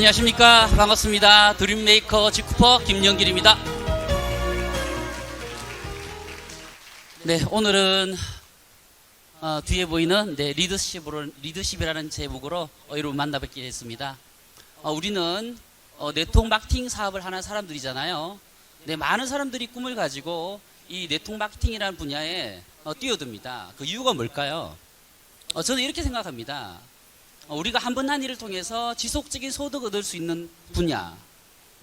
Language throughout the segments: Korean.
안녕하십니까. 반갑습니다. 드림메이커 직쿠퍼 김영길입니다. 네, 오늘은 뒤에 보이는 리더십이라는 제목으로 여러분 만나뵙게 됐습니다. 우리는 네트워크 마케팅 사업을 하는 사람들이잖아요. 네, 많은 사람들이 꿈을 가지고 이 네트워크 마케팅이라는 분야에 뛰어듭니다. 그 이유가 뭘까요? 저는 이렇게 생각합니다. 우리가 한 번 한 일을 통해서 지속적인 소득을 얻을 수 있는 분야,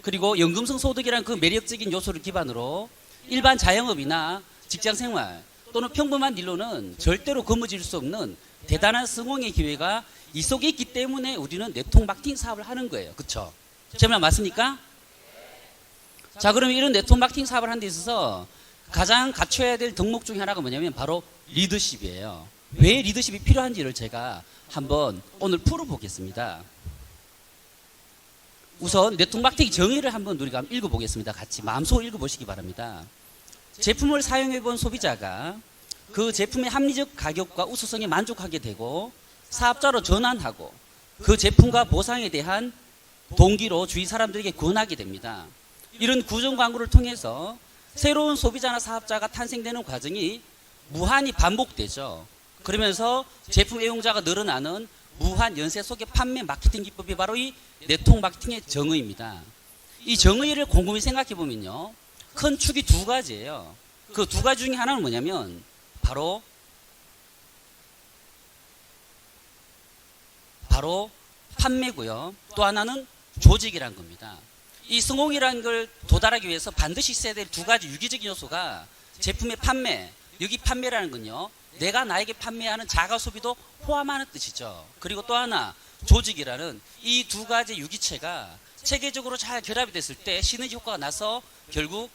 그리고 연금성 소득이라는 그 매력적인 요소를 기반으로 일반 자영업이나 직장생활 또는 평범한 일로는 절대로 거머쥘 수 없는 대단한 성공의 기회가 이 속에 있기 때문에 우리는 네트워크 마케팅 사업을 하는 거예요. 그렇죠? 제 말 맞습니까? 자, 그러면 이런 네트워크 마케팅 사업을 하는 데 있어서 가장 갖춰야 될 덕목 중에 하나가 뭐냐면 바로 리더십이에요. 왜 리더십이 필요한지를 제가 한번 오늘 풀어보겠습니다. 우선 네트워크 마케팅 정의를 한번 우리가 읽어보겠습니다. 같이 마음속으로 읽어보시기 바랍니다. 제품을 사용해본 소비자가 그 제품의 합리적 가격과 우수성에 만족하게 되고 사업자로 전환하고 그 제품과 보상에 대한 동기로 주위 사람들에게 권하게 됩니다. 이런 구정 광고를 통해서 새로운 소비자나 사업자가 탄생되는 과정이 무한히 반복되죠. 그러면서 제품 애용자가 늘어나는 무한 연쇄 속의 판매 마케팅 기법이 바로 이 네트워크 마케팅의 정의입니다. 이 정의를 곰곰이 생각해 보면요, 큰 축이 두 가지예요. 그 두 가지 중에 하나는 뭐냐면 바로 판매고요. 또 하나는 조직이란 겁니다. 이 성공이라는 걸 도달하기 위해서 반드시 있어야 될 두 가지 유기적인 요소가 제품의 판매, 여기 판매라는 건요, 내가 나에게 판매하는 자가 소비도 포함하는 뜻이죠. 그리고 또 하나 조직이라는 이 두 가지 유기체가 체계적으로 잘 결합이 됐을 때 시너지 효과가 나서 결국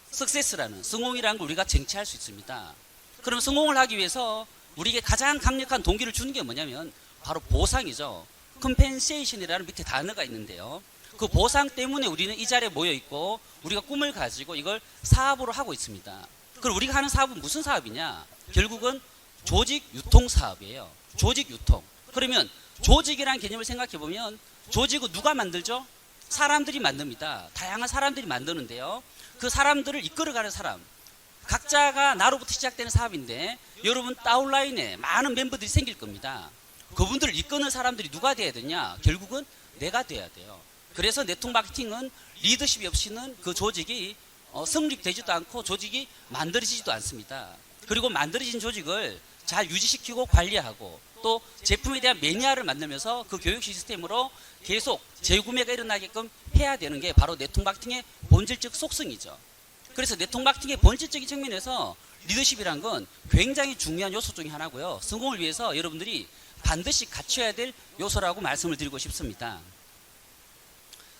석세스라는 성공이라는 걸 우리가 쟁취할 수 있습니다. 그럼 성공을 하기 위해서 우리에게 가장 강력한 동기를 주는 게 뭐냐면 바로 보상이죠. 컴펜세이션이라는 밑에 단어가 있는데요, 그 보상 때문에 우리는 이 자리에 모여 있고 우리가 꿈을 가지고 이걸 사업으로 하고 있습니다. 그럼 우리가 하는 사업은 무슨 사업이냐? 결국은 조직 유통 사업이에요. 조직 유통. 그러면 조직이라는 개념을 생각해 보면 조직은 누가 만들죠? 사람들이 만듭니다. 다양한 사람들이 만드는데요, 그 사람들을 이끌어가는 사람, 각자가 나로부터 시작되는 사업인데 여러분 다운라인에 많은 멤버들이 생길 겁니다. 그분들을 이끄는 사람들이 누가 돼야 되냐? 결국은 내가 돼야 돼요. 그래서 네트워크 마케팅은 리더십이 없이는 그 조직이 성립되지도 않고 조직이 만들어지지도 않습니다. 그리고 만들어진 조직을 잘 유지시키고 관리하고 또 제품에 대한 매니아를 만들면서 그 교육 시스템으로 계속 재구매가 일어나게끔 해야 되는 게 바로 네트워크 마케팅의 본질적 속성이죠. 그래서 네트워크 마케팅의 본질적인 측면에서 리더십이란 건 굉장히 중요한 요소 중에 하나고요, 성공을 위해서 여러분들이 반드시 갖춰야 될 요소라고 말씀을 드리고 싶습니다.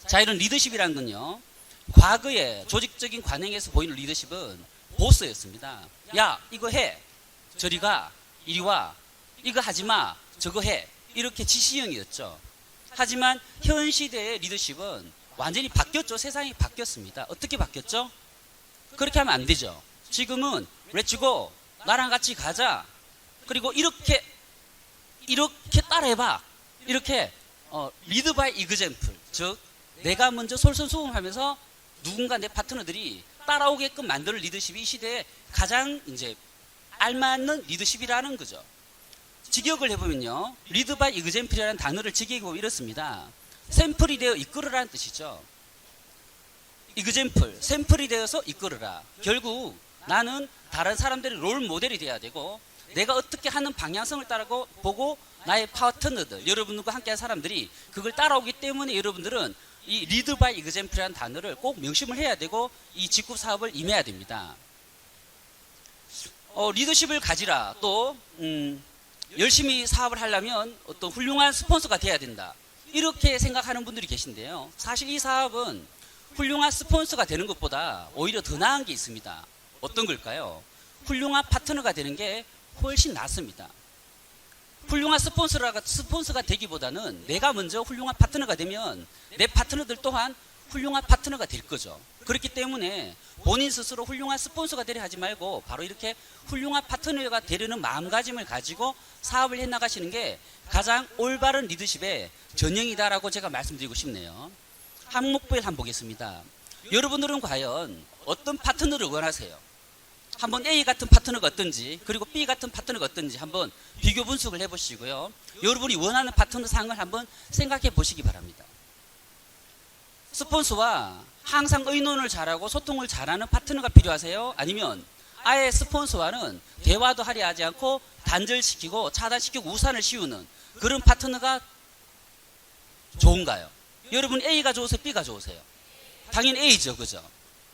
자, 이런 리더십이란 건요, 과거의 조직적인 관행에서 보이는 리더십은 보스였습니다. 야, 이거 해, 저리 가, 이리 와, 이거 하지마, 저거 해, 이렇게 지시형이었죠. 하지만 현 시대의 리더십은 완전히 바뀌었죠. 세상이 바뀌었습니다. 어떻게 바뀌었죠? 그렇게 하면 안 되죠. 지금은 렛츠고, 나랑 같이 가자, 그리고 이렇게 따라해봐, 이렇게 리드 바이 이그젬플, 즉 내가 먼저 솔선수범하면서 누군가 내 파트너들이 따라오게끔 만드는 리더십이 이 시대에 가장 이제 알맞는 리더십이라는 거죠. 직역을 해보면요, 리드 바이 이그젬플이라는 단어를 직역해보면 이렇습니다. 샘플이 되어 이끌으라는 뜻이죠. 이그젬플, 샘플이 되어서 이끌어라. 결국 나는 다른 사람들의 롤 모델이 돼야 되고 내가 어떻게 하는 방향성을 보고 나의 파트너들, 여러분들과 함께한 사람들이 그걸 따라오기 때문에 여러분들은 이 리드 바이 이그젬플이라는 단어를 꼭 명심을 해야 되고 이 직구 사업을 임해야 됩니다. 리더십을 가지라. 또 열심히 사업을 하려면 어떤 훌륭한 스폰서가 돼야 된다, 이렇게 생각하는 분들이 계신데요, 사실 이 사업은 훌륭한 스폰서가 되는 것보다 오히려 더 나은 게 있습니다. 어떤 걸까요? 훌륭한 파트너가 되는 게 훨씬 낫습니다. 훌륭한 스폰서가 되기보다는 내가 먼저 훌륭한 파트너가 되면 내 파트너들 또한 훌륭한 파트너가 될 거죠. 그렇기 때문에 본인 스스로 훌륭한 스폰서가 되려 하지 말고 바로 이렇게 훌륭한 파트너가 되려는 마음가짐을 가지고 사업을 해나가시는 게 가장 올바른 리더십의 전형이다라고 제가 말씀드리고 싶네요. 항목별 한번 보겠습니다. 여러분들은 과연 어떤 파트너를 원하세요? 한번 A 같은 파트너가 어떤지, 그리고 B 같은 파트너가 어떤지 한번 비교 분석을 해보시고요. 여러분이 원하는 파트너 상을 한번 생각해 보시기 바랍니다. 스폰서와 항상 의논을 잘하고 소통을 잘하는 파트너가 필요하세요? 아니면 아예 스폰서와는 대화도 하려 하지 않고 단절시키고 차단시키고 우산을 씌우는 그런 파트너가 좋은가요? 여러분 A가 좋으세요? B가 좋으세요? 당연히 A죠, 그죠?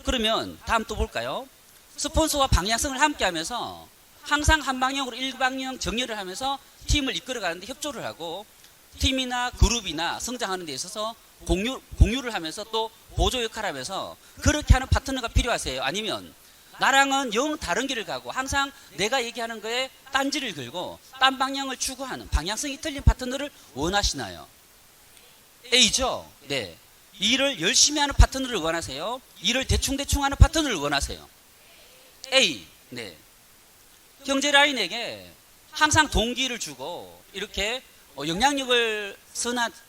그러면 다음 또 볼까요? 스폰서와 방향성을 함께 하면서 항상 한 방향으로 일방향 정렬을 하면서 팀을 이끌어 가는데 협조를 하고 팀이나 그룹이나 성장하는 데 있어서 공유를 하면서 또 보조 역할을 하면서 그렇게 하는 파트너가 필요하세요? 아니면 나랑은 영 다른 길을 가고 항상 내가 얘기하는 거에 딴지를 걸고 딴 방향을 추구하는 방향성이 틀린 파트너를 원하시나요? A죠? 네. 일을 열심히 하는 파트너를 원하세요? 일을 대충대충 하는 파트너를 원하세요? A. 네. 경제 라인에게 항상 동기를 주고 이렇게 영향력을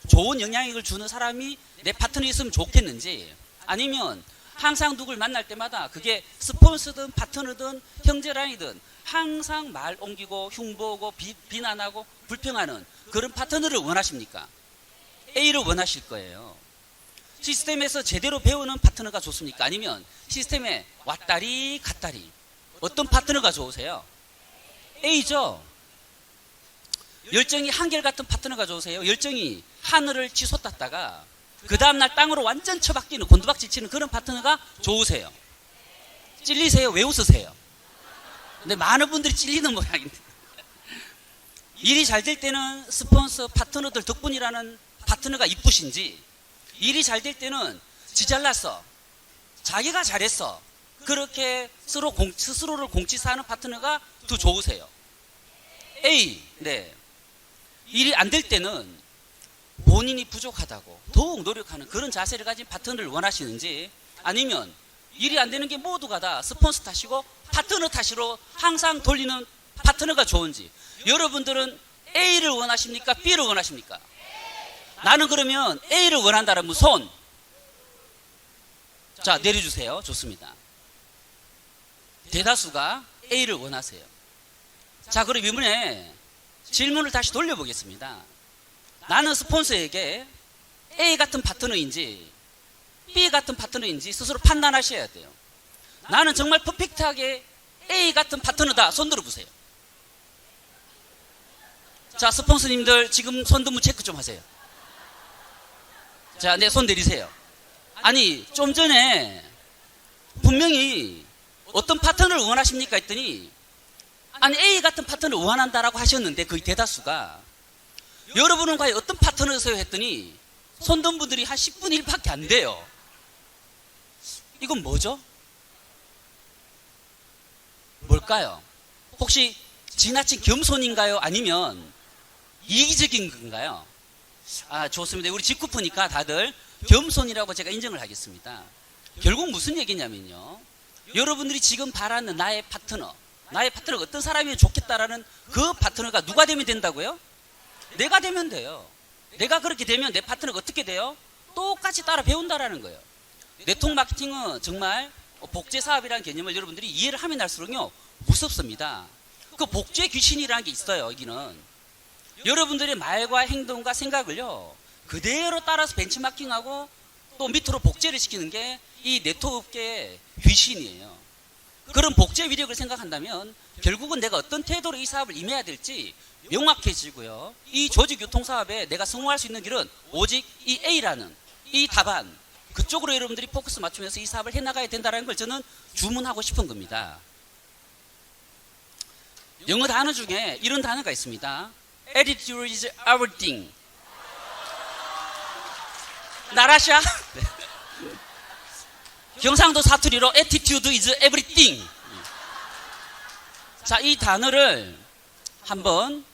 좋은 영향력을 주는 사람이 내 파트너에 있으면 좋겠는지, 아니면 항상 누굴 만날 때마다 그게 스폰서든 파트너든 형제 라인이든 항상 말 옮기고 흉보고 비난하고 불평하는 그런 파트너를 원하십니까? A를 원하실 거예요. 시스템에서 제대로 배우는 파트너가 좋습니까? 아니면 시스템에 왔다리 갔다리 어떤 파트너가 좋으세요? A죠. 열정이 한결같은 파트너가 좋으세요? 열정이 하늘을 치솟았다가 그 다음날 땅으로 완전 처박히는 곤두박질 치는 그런 파트너가 좋으세요? 찔리세요? 왜 웃으세요? 근데 많은 분들이 찔리는 모양인데 일이 잘 될 때는 스폰서 파트너들 덕분이라는 파트너가 이쁘신지, 일이 잘 될 때는 지 잘났어, 자기가 잘했어, 그렇게 스스로를 공치사하는 파트너가 더 좋으세요? A. 네. 일이 안 될 때는 본인이 부족하다고 더욱 노력하는 그런 자세를 가진 파트너를 원하시는지, 아니면 일이 안 되는 게 모두가 다 스폰서 탓이고 파트너 탓으로 항상 돌리는 파트너가 좋은지, 여러분들은 A를 원하십니까? B를 원하십니까? 나는 그러면 A를 원한다라면 손. 자, 내려주세요. 좋습니다. 대다수가 A를 원하세요. 자, 그럼 이번에 질문을 다시 돌려보겠습니다. 나는 스폰서에게 A 같은 파트너인지 B 같은 파트너인지 스스로 판단하셔야 돼요. 나는 정말 퍼펙트하게 A 같은 파트너다. 손 들어보세요. 자, 스폰서님들 지금 손드무 체크 좀 하세요. 자, 네, 손 내리세요. 아니, 좀 전에 분명히 어떤 파트너를 원하십니까 했더니 아니 A 같은 파트너를 원한다라고 하셨는데 거의 대다수가, 여러분은 과연 어떤 파트너세요 했더니 손든 분들이 한 10분의 1밖에 안 돼요. 이건 뭐죠? 뭘까요? 혹시 지나친 겸손인가요? 아니면 이기적인 건가요? 아, 좋습니다. 우리 직구프니까 다들 겸손이라고 제가 인정을 하겠습니다. 결국 무슨 얘기냐면요, 여러분들이 지금 바라는 나의 파트너가 어떤 사람이면 좋겠다라는 그 파트너가 누가 되면 된다고요? 내가 되면 돼요. 내가 그렇게 되면 내 파트너가 어떻게 돼요? 똑같이 따라 배운다라는 거예요. 네트워크 마케팅은 정말 복제 사업이라는 개념을 여러분들이 이해를 하면 할수록요 무섭습니다. 그 복제 귀신이라는 게 있어요. 여기는 여러분들의 말과 행동과 생각을요 그대로 따라서 벤치마킹하고 또 밑으로 복제를 시키는 게 이 네트워크 업계의 귀신이에요. 그런 복제 위력을 생각한다면 결국은 내가 어떤 태도로 이 사업을 임해야 될지 명확해지고요, 이 조직 유통 사업에 내가 성공할 수 있는 길은 오직 이 A라는 이 답안, 그쪽으로 여러분들이 포커스 맞추면서 이 사업을 해나가야 된다는 걸 저는 주문하고 싶은 겁니다. 영어 단어 중에 이런 단어가 있습니다. Attitude is everything. 나라샤? 경상도 사투리로 Attitude is everything. 자, 이 단어를 한번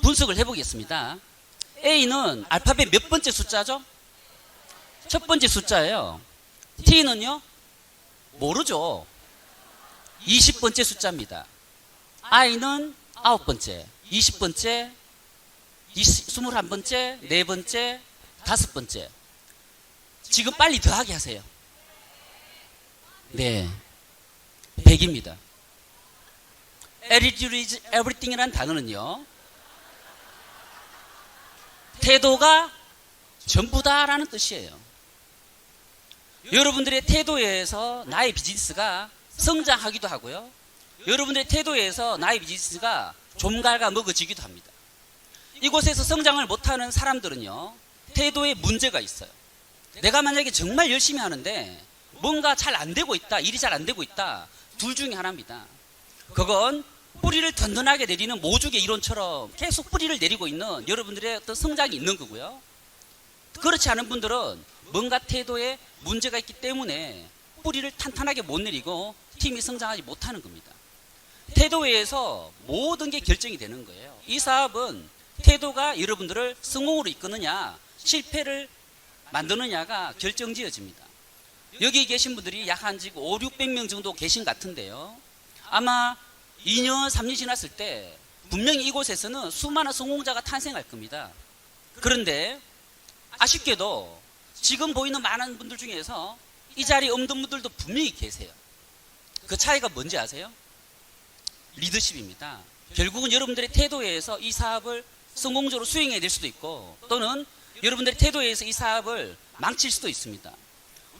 분석을 해보겠습니다. A는 알파벳 몇 번째 숫자죠? 첫 번째 숫자예요. T는요? 모르죠. 20번째 숫자입니다. I는 9번째, 20번째, 21번째, 4번째, 5번째. 지금 빨리 더하기 하세요. 네, 100입니다. Attitude is everything이라는 단어는요, 태도가 전부다라는 뜻이에요. 여러분들의 태도에 의해서 나의 비즈니스가 성장하기도 하고요, 여러분들의 태도에 의해서 나의 비즈니스가 좀 갉아먹어지기도 합니다. 이곳에서 성장을 못하는 사람들은요, 태도에 문제가 있어요. 내가 만약에 정말 열심히 하는데 뭔가 잘 안 되고 있다, 일이 잘 안 되고 있다, 둘 중에 하나입니다. 그건 뿌리를 든든하게 내리는 모죽의 이론처럼 계속 뿌리를 내리고 있는 여러분들의 어떤 성장이 있는 거고요, 그렇지 않은 분들은 뭔가 태도에 문제가 있기 때문에 뿌리를 탄탄하게 못 내리고 팀이 성장하지 못하는 겁니다. 태도에 의해서 모든 게 결정이 되는 거예요. 이 사업은 태도가 여러분들을 성공으로 이끄느냐 실패를 만드느냐가 결정지어집니다. 여기 계신 분들이 약 한 5, 600명 정도 계신 것 같은데요, 아마 2년, 3년 지났을 때 분명히 이곳에서는 수많은 성공자가 탄생할 겁니다. 그런데 아쉽게도 지금 보이는 많은 분들 중에서 이 자리에 없는 분들도 분명히 계세요. 그 차이가 뭔지 아세요? 리더십입니다. 결국은 여러분들의 태도에 의해서 이 사업을 성공적으로 수행해야 될 수도 있고, 또는 여러분들의 태도에 의해서 이 사업을 망칠 수도 있습니다.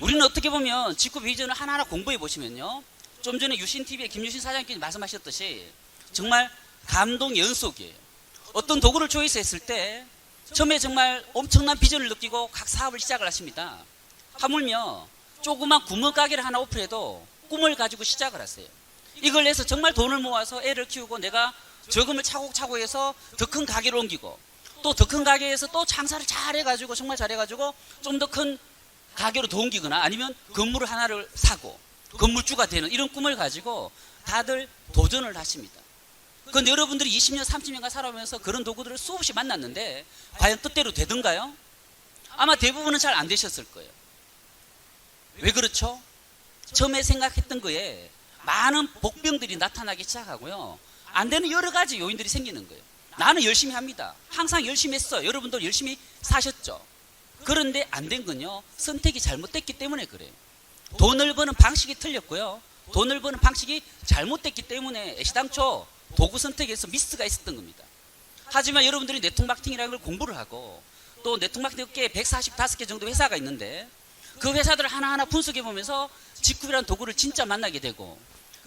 우리는 어떻게 보면 직구 비전을 하나하나 공부해 보시면요, 좀 전에 유신TV의 김유신 사장님께서 말씀하셨듯이 정말 감동 연속이에요. 어떤 도구를 초이스했을 때 처음에 정말 엄청난 비전을 느끼고 각 사업을 시작을 하십니다. 하물며 조그만 구멍가게를 하나 오픈해도 꿈을 가지고 시작을 하세요. 이걸 해서 정말 돈을 모아서 애를 키우고 내가 저금을 차곡차곡 해서 더 큰 가게로 옮기고, 또 더 큰 가게에서 또 장사를 잘해가지고 정말 잘해가지고 좀 더 큰 가게로 더 옮기거나, 아니면 건물을 하나를 사고 건물주가 되는 이런 꿈을 가지고 다들 도전을 하십니다. 그런데 여러분들이 20년 30년간 살아오면서 그런 도구들을 수없이 만났는데 과연 뜻대로 되던가요? 아마 대부분은 잘 안 되셨을 거예요. 왜 그렇죠? 처음에 생각했던 거에 많은 복병들이 나타나기 시작하고요, 안 되는 여러 가지 요인들이 생기는 거예요. 나는 열심히 합니다. 항상 열심히 했어요. 여러분도 열심히 사셨죠. 그런데 안 된 건요, 선택이 잘못됐기 때문에 그래요. 돈을 버는 방식이 틀렸고요, 돈을 버는 방식이 잘못됐기 때문에 애시당초 도구 선택에서 미스가 있었던 겁니다. 하지만 여러분들이 네트워크 마케팅이라는 걸 공부를 하고, 또 네트워크 마케팅 업계에 145개 정도 회사가 있는데 그 회사들을 하나하나 분석해 보면서 직구이라는 도구를 진짜 만나게 되고,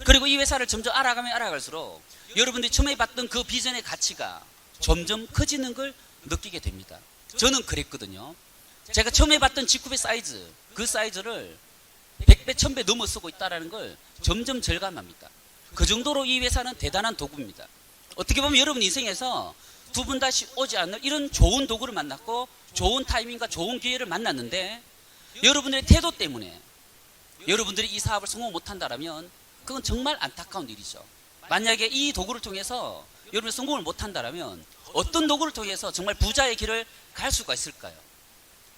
그리고 이 회사를 점점 알아가면 알아갈수록 여러분들이 처음에 봤던 그 비전의 가치가 점점 커지는 걸 느끼게 됩니다. 저는 그랬거든요. 제가 처음에 봤던 직구의 사이즈, 그 사이즈를 100배, 1000배 넘어 쓰고 있다는 걸 점점 절감합니다. 그 정도로 이 회사는 대단한 도구입니다. 어떻게 보면 여러분 인생에서 두 번 다시 오지 않는 이런 좋은 도구를 만났고, 좋은 타이밍과 좋은 기회를 만났는데, 여러분들의 태도 때문에 여러분들이 이 사업을 성공 못한다면 그건 정말 안타까운 일이죠. 만약에 이 도구를 통해서 여러분이 성공을 못한다면 어떤 도구를 통해서 정말 부자의 길을 갈 수가 있을까요?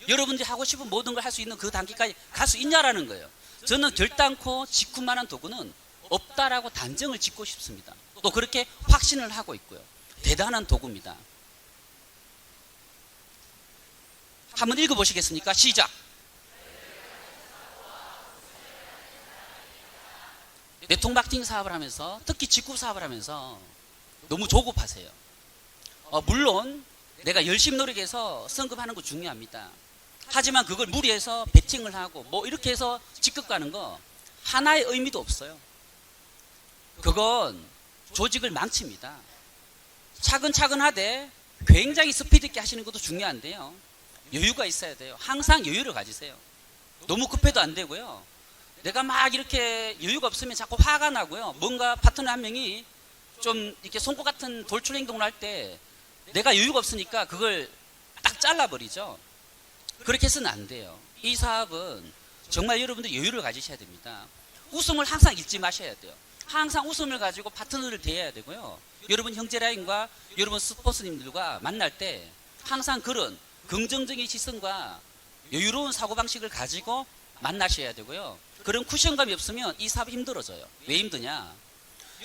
여러분들이 하고 싶은 모든 걸 할 수 있는 그 단계까지 갈 수 있냐라는 거예요. 저는 결단코 직구만한 도구는 없다라고 단정을 짓고 싶습니다. 또 그렇게 확신을 하고 있고요. 대단한 도구입니다. 한번 읽어보시겠습니까? 시작. 네트워크 마케팅 사업을 하면서, 특히 직구 사업을 하면서 너무 조급하세요. 물론 내가 열심히 노력해서 성급하는 거 중요합니다. 하지만 그걸 무리해서 베팅을 하고 뭐 이렇게 해서 직급 가는 거 하나의 의미도 없어요. 그건 조직을 망칩니다. 차근차근 하되 굉장히 스피드 있게 하시는 것도 중요한데요, 여유가 있어야 돼요. 항상 여유를 가지세요. 너무 급해도 안 되고요, 내가 막 이렇게 여유가 없으면 자꾸 화가 나고요, 뭔가 파트너 한 명이 좀 이렇게 송곳 같은 돌출 행동을 할 때 내가 여유가 없으니까 그걸 딱 잘라버리죠. 그렇게 해서는 안 돼요. 이 사업은 정말 여러분들 여유를 가지셔야 됩니다. 웃음을 항상 잃지 마셔야 돼요. 항상 웃음을 가지고 파트너를 대해야 되고요, 여러분 형제라인과 여러분 스폰서님들과 만날 때 항상 그런 긍정적인 시선과 여유로운 사고방식을 가지고 만나셔야 되고요. 그런 쿠션감이 없으면 이 사업이 힘들어져요. 왜 힘드냐?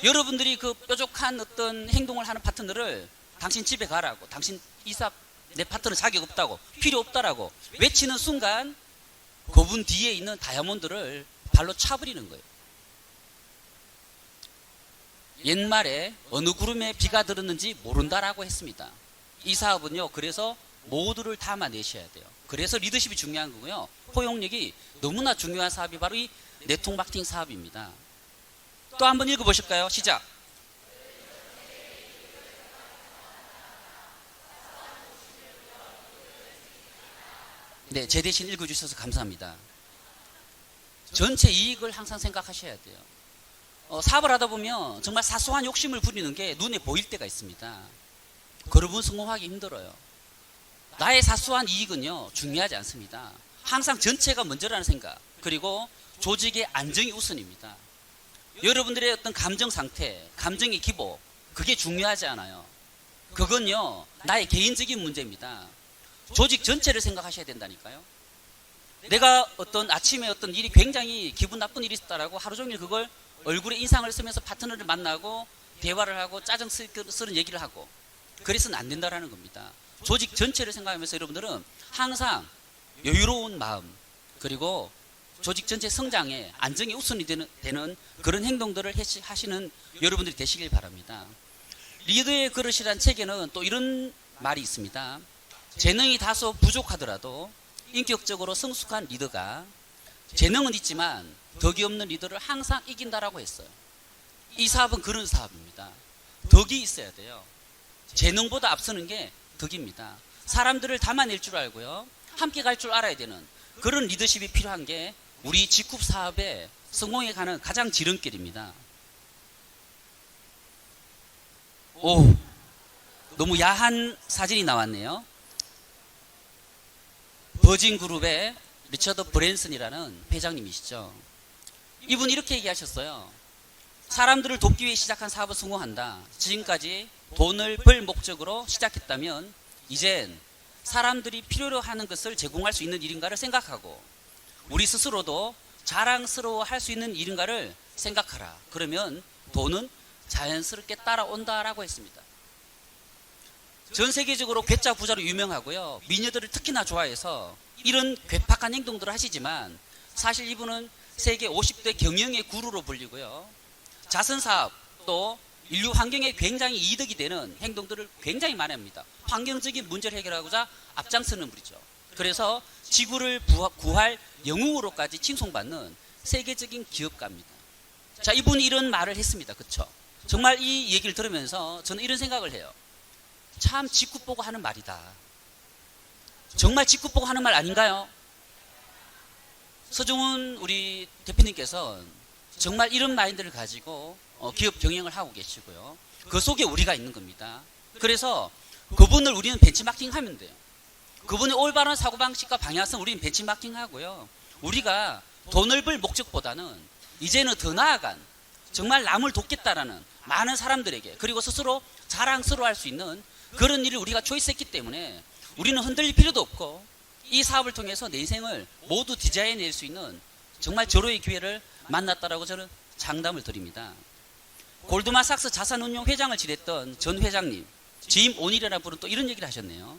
여러분들이 그 뾰족한 어떤 행동을 하는 파트너를 당신 집에 가라고, 당신 이 사업 내 파트너 자격 없다고, 필요 없다라고 외치는 순간 그분 뒤에 있는 다이아몬드를 발로 차버리는 거예요. 옛말에 어느 구름에 비가 들었는지 모른다라고 했습니다. 이 사업은요, 그래서 모두를 담아내셔야 돼요. 그래서 리더십이 중요한 거고요. 포용력이 너무나 중요한 사업이 바로 이 네트워크 마케팅 사업입니다. 또 한번 읽어보실까요? 시작. 네, 제 대신 읽어주셔서 감사합니다. 전체 이익을 항상 생각하셔야 돼요. 사업을 하다 보면 정말 사소한 욕심을 부리는 게 눈에 보일 때가 있습니다. 그러면 성공하기 힘들어요. 나의 사소한 이익은요, 중요하지 않습니다. 항상 전체가 먼저라는 생각, 그리고 조직의 안정이 우선입니다. 여러분들의 어떤 감정 상태, 감정의 기복, 그게 중요하지 않아요. 그건요, 나의 개인적인 문제입니다. 조직 전체를 생각하셔야 된다니까요. 내가 어떤 아침에 어떤 일이 굉장히 기분 나쁜 일이 있었다라고 하루 종일 그걸 얼굴에 인상을 쓰면서 파트너를 만나고 대화를 하고 짜증 쓰는 얘기를 하고 그래서는 안 된다라는 겁니다. 조직 전체를 생각하면서 여러분들은 항상 여유로운 마음, 그리고 조직 전체 성장에 안정이 우선이 되는 그런 행동들을 하시는 여러분들이 되시길 바랍니다. 리더의 그릇이란 책에는 또 이런 말이 있습니다. 재능이 다소 부족하더라도 인격적으로 성숙한 리더가 재능은 있지만 덕이 없는 리더를 항상 이긴다라고 했어요. 이 사업은 그런 사업입니다. 덕이 있어야 돼요. 재능보다 앞서는 게 덕입니다. 사람들을 담아낼 줄 알고요, 함께 갈 줄 알아야 되는 그런 리더십이 필요한 게 우리 직급 사업의 성공에 가는 가장 지름길입니다. 오, 너무 야한 사진이 나왔네요. 버진그룹의 리처드 브랜슨이라는 회장님이시죠. 이분이 이렇게 얘기하셨어요. 사람들을 돕기 위해 시작한 사업은 성공한다. 지금까지 돈을 벌 목적으로 시작했다면 이젠 사람들이 필요로 하는 것을 제공할 수 있는 일인가를 생각하고 우리 스스로도 자랑스러워할 수 있는 일인가를 생각하라. 그러면 돈은 자연스럽게 따라온다라고 했습니다. 전 세계적으로 괴짜 부자로 유명하고요, 미녀들을 특히나 좋아해서 이런 괴팍한 행동들을 하시지만 사실 이분은 세계 50대 경영의 구루로 불리고요, 자선사업 또 인류 환경에 굉장히 이득이 되는 행동들을 굉장히 많이 합니다. 환경적인 문제를 해결하고자 앞장서는 분이죠. 그래서 지구를 구할 영웅으로까지 칭송받는 세계적인 기업가입니다. 자, 이분이 이런 말을 했습니다. 그쵸? 정말 이 얘기를 들으면서 저는 이런 생각을 해요. 참 직급 보고 하는 말이다. 정말 직급 보고 하는 말 아닌가요? 서정훈 우리 대표님께서 정말 이런 마인드를 가지고 기업 경영을 하고 계시고요, 그 속에 우리가 있는 겁니다. 그래서 그분을 우리는 벤치마킹 하면 돼요. 그분의 올바른 사고방식과 방향성 우리는 벤치마킹 하고요, 우리가 돈을 벌 목적보다는 이제는 더 나아간 정말 남을 돕겠다라는 많은 사람들에게, 그리고 스스로 자랑스러워할 수 있는 그런 일을 우리가 초이스했기 때문에 우리는 흔들릴 필요도 없고 이 사업을 통해서 내 인생을 모두 디자인해낼 수 있는 정말 절호의 기회를 만났다라고 저는 장담을 드립니다. 골드만삭스 자산운용 회장을 지냈던 전 회장님 짐 오닐이라는 분은 또 이런 얘기를 하셨네요.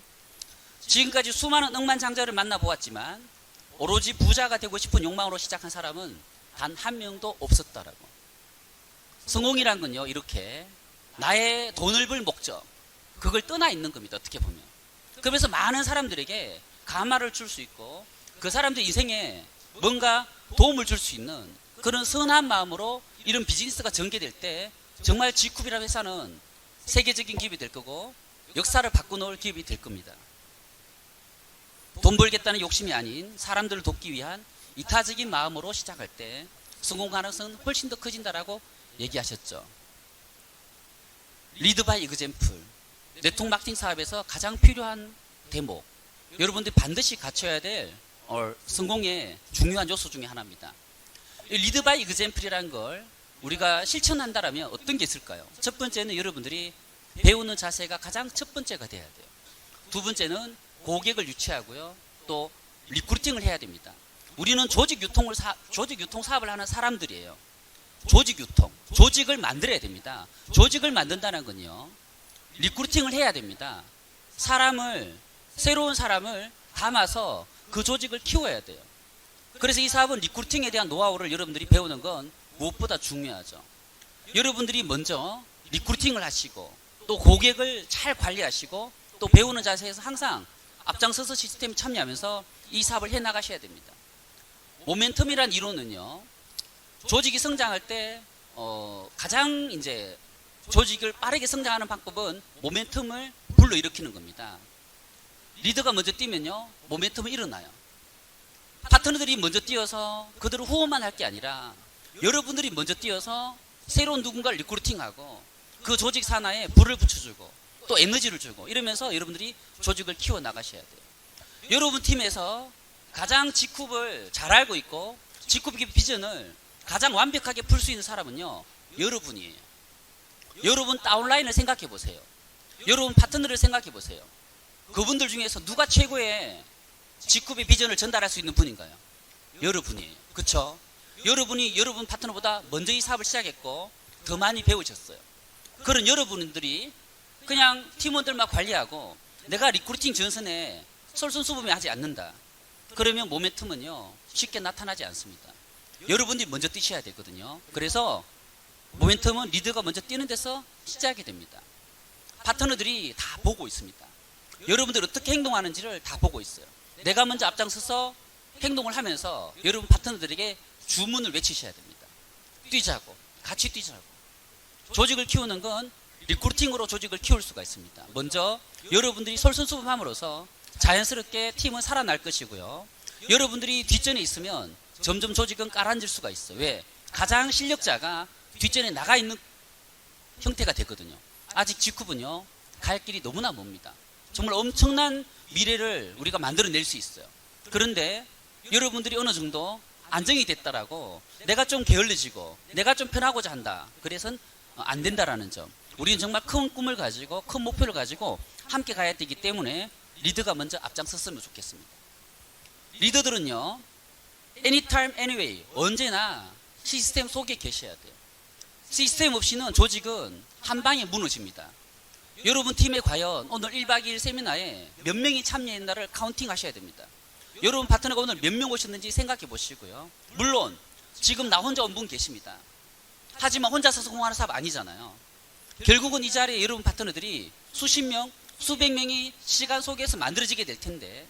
지금까지 수많은 억만장자를 만나보았지만 오로지 부자가 되고 싶은 욕망으로 시작한 사람은 단 한 명도 없었다라고. 성공이란 건요, 이렇게 나의 돈을 벌 목적, 그걸 떠나 있는 겁니다. 어떻게 보면. 그러면서 많은 사람들에게 감화를 줄 수 있고 그 사람들 인생에 뭔가 도움을 줄 수 있는 그런 선한 마음으로 이런 비즈니스가 전개될 때 정말 G쿱이라는 회사는 세계적인 기업이 될 거고 역사를 바꿔놓을 기업이 될 겁니다. 돈 벌겠다는 욕심이 아닌 사람들을 돕기 위한 이타적인 마음으로 시작할 때 성공 가능성은 훨씬 더 커진다라고 얘기하셨죠. 리드 바이 이그젬플, 네트워크 마케팅 사업에서 가장 필요한 대목, 여러분들이 반드시 갖춰야 될 성공의 중요한 요소 중에 하나입니다. 리드 바이 이그젬플이라는 걸 우리가 실천한다면 어떤 게 있을까요? 첫 번째는 여러분들이 배우는 자세가 가장 첫 번째가 돼야 돼요. 두 번째는 고객을 유치하고요, 또 리크루팅을 해야 됩니다. 우리는 조직 유통 사업을 하는 사람들이에요. 조직 유통, 조직을 만들어야 됩니다. 조직을 만든다는 건요, 리크루팅을 해야 됩니다. 새로운 사람을 담아서 그 조직을 키워야 돼요. 그래서 이 사업은 리크루팅에 대한 노하우를 여러분들이 배우는 건 무엇보다 중요하죠. 여러분들이 먼저 리크루팅을 하시고 또 고객을 잘 관리하시고 또 배우는 자세에서 항상 앞장서서 시스템에 참여하면서 이 사업을 해나가셔야 됩니다. 모멘텀이란 이론은요, 조직이 성장할 때 가장 이제 조직을 빠르게 성장하는 방법은 모멘텀을 불러일으키는 겁니다. 리더가 먼저 뛰면요, 모멘텀이 일어나요. 파트너들이 먼저 뛰어서 그대로 후원만 할 게 아니라 여러분들이 먼저 뛰어서 새로운 누군가를 리크루팅하고 그 조직 산하에 불을 붙여주고 또 에너지를 주고 이러면서 여러분들이 조직을 키워나가셔야 돼요. 여러분 팀에서 가장 직쿱을 잘 알고 있고 직쿱의 비전을 가장 완벽하게 풀 수 있는 사람은요, 여러분이에요. 여러분 다운라인을 생각해 보세요. 여러분 파트너를 생각해 보세요. 그분들 중에서 누가 최고의 직쿱의 비전을 전달할 수 있는 분인가요? 여러분이에요. 그렇죠? 여러분이 여러분 파트너보다 먼저 이 사업을 시작했고 더 많이 배우셨어요. 그런 여러분들이 그냥 팀원들만 관리하고 내가 리크루팅 전선에 솔선수범하지 않는다. 그러면 모멘텀은요, 쉽게 나타나지 않습니다. 여러분들이 먼저 뛰셔야 되거든요. 그래서 모멘텀은 리더가 먼저 뛰는 데서 시작이 됩니다. 파트너들이 다 보고 있습니다. 여러분들 어떻게 행동하는지를 다 보고 있어요. 내가 먼저 앞장서서 행동을 하면서 여러분 파트너들에게 주문을 외치셔야 됩니다. 뛰자고, 같이 뛰자고. 조직을 키우는 건 리크루팅으로 조직을 키울 수가 있습니다. 먼저 여러분들이 솔선수범함으로써 자연스럽게 팀은 살아날 것이고요. 여러분들이 뒷전에 있으면 점점 조직은 가라앉을 수가 있어요. 왜? 가장 실력자가 뒷전에 나가 있는 형태가 되거든요. 아직 직쿱은요, 갈 길이 너무나 멉니다. 정말 엄청난 미래를 우리가 만들어낼 수 있어요. 그런데 여러분들이 어느 정도 안정이 됐다라고 내가 좀 게을러지고 내가 좀 편하고자 한다, 그래서는 안 된다라는 점. 우리는 정말 큰 꿈을 가지고 큰 목표를 가지고 함께 가야 되기 때문에 리더가 먼저 앞장섰으면 좋겠습니다. 리더들은요, anytime, anyway, 언제나 시스템 속에 계셔야 돼요. 시스템 없이는 조직은 한 방에 무너집니다. 여러분 팀에 과연 오늘 1박 2일 세미나에 몇 명이 참여했나를 카운팅 하셔야 됩니다. 여러분 파트너가 오늘 몇 명 오셨는지 생각해 보시고요. 물론 지금 나 혼자 온 분 계십니다. 하지만 혼자서 성공하는 사업 아니잖아요. 결국은 이 자리에 여러분 파트너들이 수십 명, 수백 명이 시간 속에서 만들어지게 될 텐데,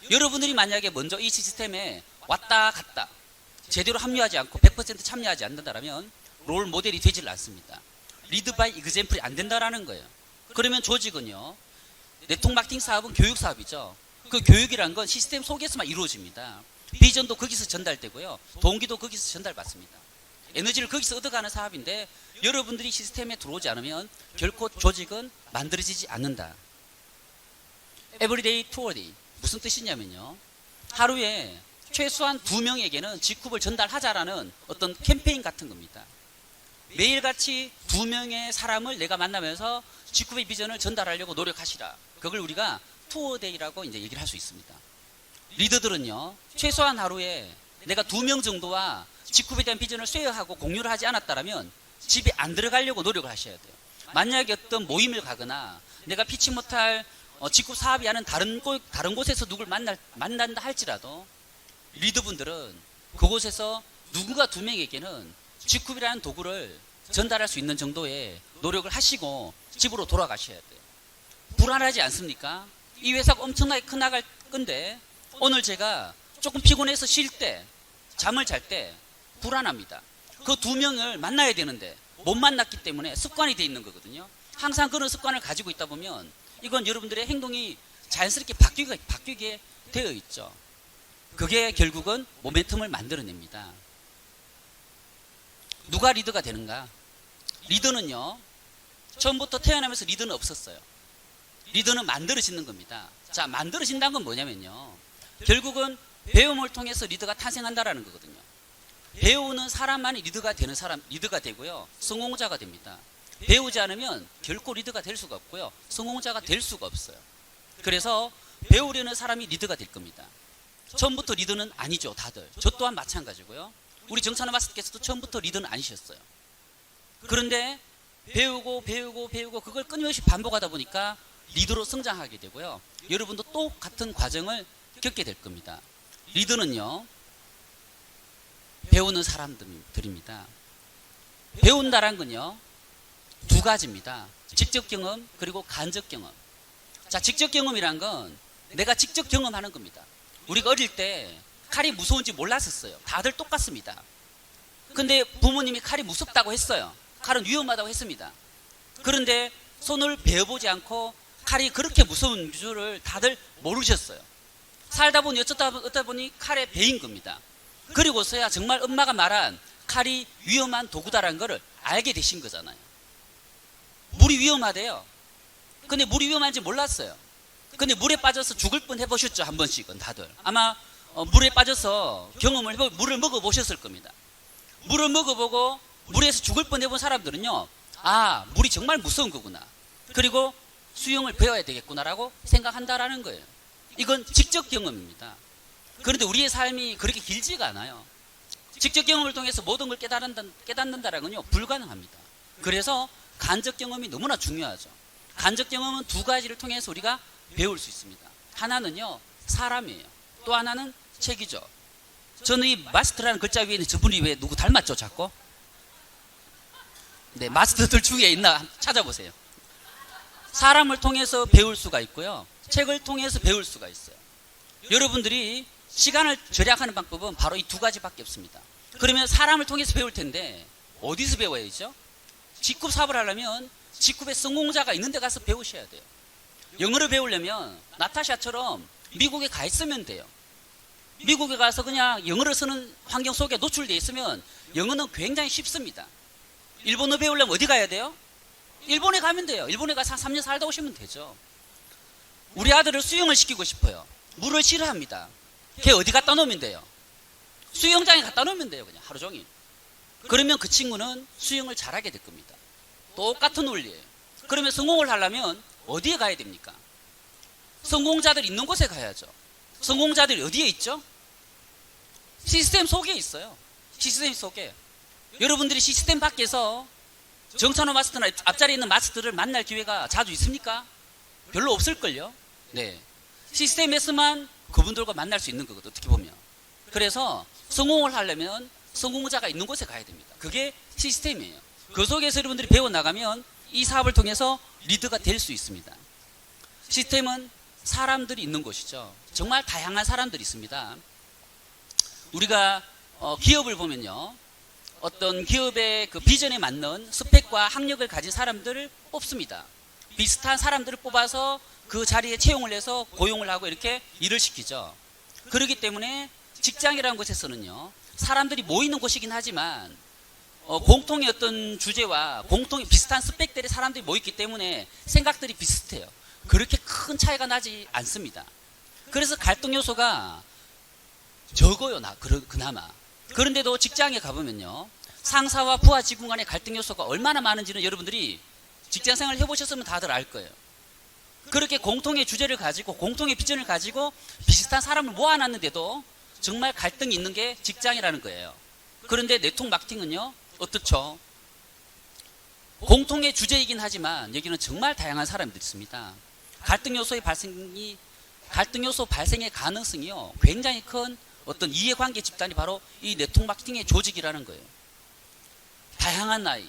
여러분들이 만약에 먼저 이 시스템에 왔다 갔다 제대로 합류하지 않고 100% 참여하지 않는다면 롤 모델이 되질 않습니다. 리드 바이 이그젬플이 안 된다라는 거예요. 그러면 조직은요, 네트워크 마케팅 사업은 교육 사업이죠. 그 교육이란 건 시스템 속에서만 이루어집니다. 비전도 거기서 전달되고요, 동기도 거기서 전달받습니다. 에너지를 거기서 얻어가는 사업인데 여러분들이 시스템에 들어오지 않으면 결코 조직은 만들어지지 않는다. Everyday Towardy, 무슨 뜻이냐면요, 하루에 최소한 2명에게는 직쿱을 전달하자라는 어떤 캠페인 같은 겁니다. 매일같이 2명의 사람을 내가 만나면서 직쿱의 비전을 전달하려고 노력하시라. 그걸 우리가 투어데이라고 이제 얘기를 할 수 있습니다. 리더들은요, 최소한 하루에 내가 2명 정도와 직쿱에 대한 비전을 쉐어하고 공유를 하지 않았다면 집에 안 들어가려고 노력을 하셔야 돼요. 만약에 어떤 모임을 가거나 내가 피치 못할 직쿱 사업이 하는 다른 곳에서 누굴 만난다 할지라도 리더분들은 그곳에서 누군가 2명에게는 직쿱이라는 도구를 전달할 수 있는 정도의 노력을 하시고 집으로 돌아가셔야 돼요. 불안하지 않습니까? 이 회사가 엄청나게 커나갈 건데 오늘 제가 조금 피곤해서 쉴 때, 잠을 잘 때 불안합니다. 그 2명을 만나야 되는데 못 만났기 때문에 습관이 돼 있는 거거든요. 항상 그런 습관을 가지고 있다 보면 이건 여러분들의 행동이 자연스럽게 바뀌게 되어 있죠. 그게 결국은 모멘텀을 만들어냅니다. 누가 리더가 되는가? 리더는요, 처음부터 태어나면서 리더는 없었어요. 리더는 만들어지는 겁니다. 자, 만들어진다는 건 뭐냐면요, 결국은 배움을 통해서 리더가 탄생한다라는 거거든요. 배우는 사람만이 리더가 되고요, 성공자가 됩니다. 배우지 않으면 결코 리더가 될 수가 없고요, 성공자가 될 수가 없어요. 그래서 배우려는 사람이 리더가 될 겁니다. 처음부터 리더는 아니죠. 다들. 저 또한 마찬가지고요. 우리 정찬호 마스터께서도 처음부터 리더는 아니셨어요. 그런데 배우고 그걸 끊임없이 반복하다 보니까 리더로 성장하게 되고요. 여러분도 똑같은 과정을 겪게 될 겁니다. 리더는요, 배우는 사람들입니다. 배운다란 건요, 두 가지입니다. 직접 경험 그리고 간접 경험. 자, 직접 경험이란 건 내가 직접 경험하는 겁니다. 우리가 어릴 때 칼이 무서운지 몰랐었어요. 다들 똑같습니다. 근데 부모님이 칼이 무섭다고 했어요. 칼은 위험하다고 했습니다. 그런데 손을 베어보지 않고 칼이 그렇게 무서운 줄을 다들 모르셨어요. 살다 보니 어쩌다 보니 칼에 베인 겁니다. 그리고서야 정말 엄마가 말한 칼이 위험한 도구다라는 것을 알게 되신 거잖아요. 물이 위험하대요. 근데 물이 위험한지 몰랐어요. 근데 물에 빠져서 죽을 뻔 해보셨죠? 한 번씩은 다들. 아마 물에 빠져서 경험을 해보고 물을 먹어보셨을 겁니다. 물을 먹어보고 물에서 죽을 뻔 해본 사람들은요, 아, 물이 정말 무서운 거구나. 그리고 수영을 배워야 되겠구나라고 생각한다라는 거예요. 이건 직접 경험입니다. 그런데 우리의 삶이 그렇게 길지가 않아요. 직접 경험을 통해서 모든 걸 깨닫는다라는 건요, 불가능합니다. 그래서 간접 경험이 너무나 중요하죠. 간접 경험은 두 가지를 통해서 우리가 배울 수 있습니다. 하나는요, 사람이에요. 또 하나는 책이죠. 저는 이 마스터라는 글자 위에 있는 저분이 왜 누구 닮았죠, 자꾸? 네, 마스터들 중에 있나 찾아보세요. 사람을 통해서 배울 수가 있고요, 책을 통해서 배울 수가 있어요. 여러분들이 시간을 절약하는 방법은 바로 이 두 가지밖에 없습니다. 그러면 사람을 통해서 배울 텐데 어디서 배워야죠? 직급 사업을 하려면 직급의 성공자가 있는 데 가서 배우셔야 돼요. 영어를 배우려면 나타샤처럼 미국에 가 있으면 돼요. 미국에 가서 그냥 영어를 쓰는 환경 속에 노출되어 있으면 영어는 굉장히 쉽습니다. 일본어 배우려면 어디 가야 돼요? 일본에 가면 돼요. 일본에 가서 한 3년 살다 오시면 되죠. 우리 아들을 수영을 시키고 싶어요. 물을 싫어합니다. 걔 어디 갖다 놓으면 돼요? 수영장에 갖다 놓으면 돼요. 그냥 하루 종일. 그러면 그 친구는 수영을 잘하게 될 겁니다. 똑같은 원리예요. 그러면 성공을 하려면 어디에 가야 됩니까? 성공자들이 있는 곳에 가야죠. 성공자들이 어디에 있죠? 시스템 속에 있어요. 시스템 속에. 여러분들이 시스템 밖에서 정찬호 마스터나 앞자리에 있는 마스터를 만날 기회가 자주 있습니까? 별로 없을걸요. 네. 시스템에서만 그분들과 만날 수 있는 거거든요. 어떻게 보면. 그래서 성공을 하려면 성공자가 있는 곳에 가야 됩니다. 그게 시스템이에요. 그 속에서 여러분들이 배워나가면 이 사업을 통해서 리더가 될 수 있습니다. 시스템은 사람들이 있는 곳이죠. 정말 다양한 사람들이 있습니다. 우리가 기업을 보면요, 어떤 기업의 그 비전에 맞는 스펙과 학력을 가진 사람들을 뽑습니다. 비슷한 사람들을 뽑아서 그 자리에 채용을 해서 고용을 하고 이렇게 일을 시키죠. 그렇기 때문에 직장이라는 곳에서는요, 사람들이 모이는 곳이긴 하지만 공통의 어떤 주제와 공통의 비슷한 스펙들의 사람들이 모였기 때문에 생각들이 비슷해요. 그렇게 큰 차이가 나지 않습니다. 그래서 갈등 요소가 적어요, 그나마. 그런데도 직장에 가보면요, 상사와 부하 직원 간의 갈등 요소가 얼마나 많은지는 여러분들이 직장생활을 해보셨으면 다들 알 거예요. 그렇게 공통의 주제를 가지고 공통의 비전을 가지고 비슷한 사람을 모아놨는데도 정말 갈등이 있는 게 직장이라는 거예요. 그런데 네트워크 마케팅은요, 어떻죠? 공통의 주제이긴 하지만 여기는 정말 다양한 사람들이 있습니다. 갈등 요소 발생의 가능성이요, 굉장히 큰 어떤 이해관계 집단이 바로 이 네트워크 마케팅의 조직이라는 거예요. 다양한 나이,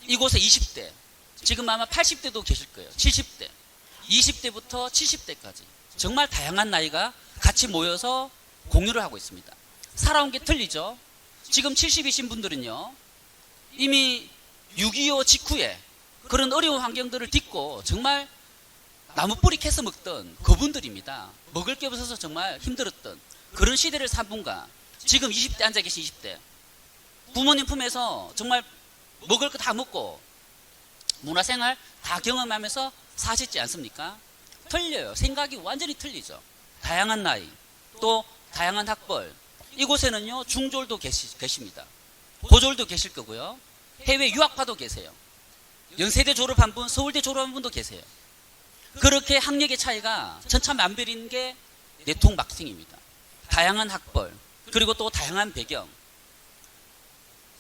이곳에 20대, 지금 아마 80대도 계실 거예요. 70대, 20대부터 70대까지 정말 다양한 나이가 같이 모여서 공유를 하고 있습니다. 살아온 게 틀리죠. 지금 70이신 분들은요, 이미 6.25 직후에 그런 어려운 환경들을 딛고 정말 나무 뿌리 캐서 먹던 그분들입니다. 먹을 게 없어서 정말 힘들었던 그런 시대를 산 분과 지금 20대 앉아 계신 20대, 부모님 품에서 정말 먹을 거 다 먹고 문화생활 다 경험하면서 사셨지 않습니까? 틀려요. 생각이 완전히 틀리죠. 다양한 나이, 또 다양한 학벌. 이곳에는요, 중졸도 계십니다. 고졸도 계실 거고요, 해외 유학파도 계세요. 연세대 졸업한 분, 서울대 졸업한 분도 계세요. 그렇게 학력의 차이가 천차만별인 게 네트워크 마케팅입니다. 다양한 학벌, 그리고 또 다양한 배경,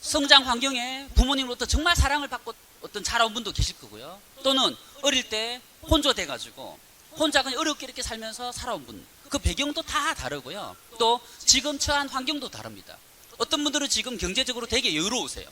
성장 환경에 부모님으로부터 정말 사랑을 받고 어떤 자라온 분도 계실 거고요. 또는 어릴 때 혼자 돼가지고 혼자 그냥 어렵게 이렇게 살면서 살아온 분, 그 배경도 다 다르고요. 또 지금 처한 환경도 다릅니다. 어떤 분들은 지금 경제적으로 되게 여유로우세요.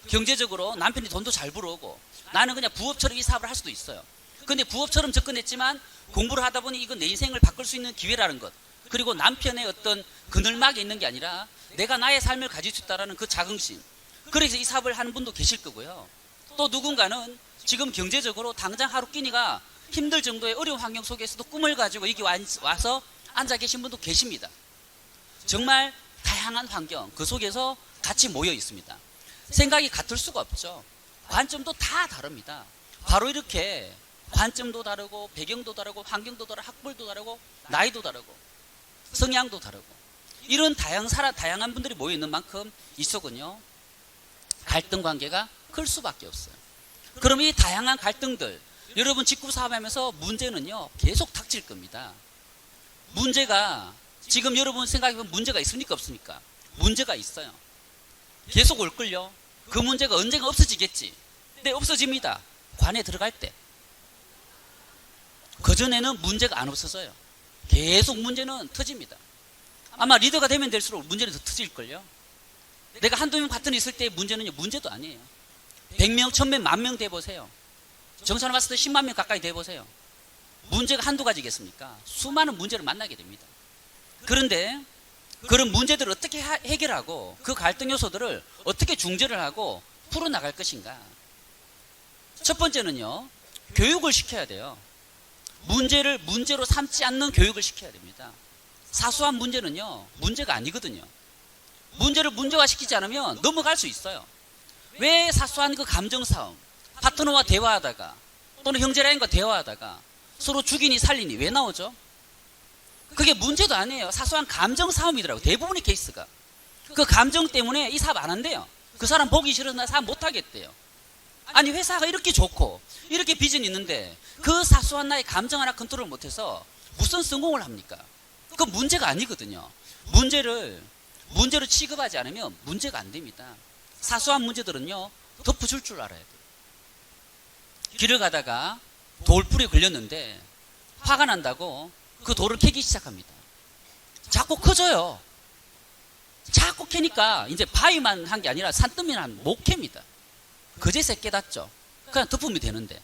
경제적으로 남편이 돈도 잘 벌어오고 나는 그냥 부업처럼 이 사업을 할 수도 있어요. 근데 부업처럼 접근했지만 공부를 하다 보니 이건 내 인생을 바꿀 수 있는 기회라는 것, 그리고 남편의 어떤 그늘막에 있는 게 아니라 내가 나의 삶을 가질 수 있다는 그 자긍심, 그래서 이 사업을 하는 분도 계실 거고요. 또 누군가는 지금 경제적으로 당장 하루 끼니가 힘들 정도의 어려운 환경 속에서도 꿈을 가지고 여기 와서 앉아 계신 분도 계십니다. 정말 다양한 환경, 그 속에서 같이 모여 있습니다. 생각이 같을 수가 없죠. 관점도 다 다릅니다. 바로 이렇게 관점도 다르고 배경도 다르고 환경도 다르고 학벌도 다르고 나이도 다르고 성향도 다르고 이런 다양한 분들이 모여 있는 만큼 이 속은요 갈등 관계가 클 수밖에 없어요. 그럼 이 다양한 갈등들, 여러분 직구 사업하면서 문제는요 계속 닥칠 겁니다. 문제가 지금 여러분 생각해보면 문제가 있습니까 없습니까? 문제가 있어요. 계속 올걸요. 그 문제가 언젠가 없어지겠지. 네, 없어집니다. 관에 들어갈 때. 그전에는 문제가 안 없어져요. 계속 문제는 터집니다. 아마 리더가 되면 될수록 문제는 더 터질걸요. 내가 한두 명 파트너 있을 때 문제는요, 문제도 아니에요. 100명, 1000명, 10,000명 돼보세요. 정산을 봤을 때 10만 명 가까이 돼보세요. 문제가 한두 가지겠습니까? 수많은 문제를 만나게 됩니다. 그런데 그런 문제들을 어떻게 해결하고 그 갈등 요소들을 어떻게 중재를 하고 풀어나갈 것인가. 첫 번째는요, 교육을 시켜야 돼요. 문제를 문제로 삼지 않는 교육을 시켜야 됩니다. 사소한 문제는요, 문제가 아니거든요. 문제를 문제화시키지 않으면 넘어갈 수 있어요. 왜 사소한 그 감정 싸움, 파트너와 대화하다가 또는 형제라인과 대화하다가 서로 죽이니 살리니 왜 나오죠? 그게 문제도 아니에요. 사소한 감정 싸움이더라고요. 대부분의 케이스가. 그 감정 때문에 이 사업 안 한대요. 그 사람 보기 싫어서 나 사업 못 하겠대요. 아니 회사가 이렇게 좋고 이렇게 비전이 있는데 그 사소한 나의 감정 하나 컨트롤 못해서 무슨 성공을 합니까? 그건 문제가 아니거든요. 문제를 취급하지 않으면 문제가 안 됩니다. 사소한 문제들은요 덮어줄 줄 알아야 돼요. 길을 가다가 돌불에 걸렸는데 화가 난다고 그 돌을 캐기 시작합니다. 자꾸 커져요. 자꾸 캐니까 이제 바위만 한 게 아니라 산더미는 못 캡니다. 그제서 깨닫죠. 그냥 덮으면 되는데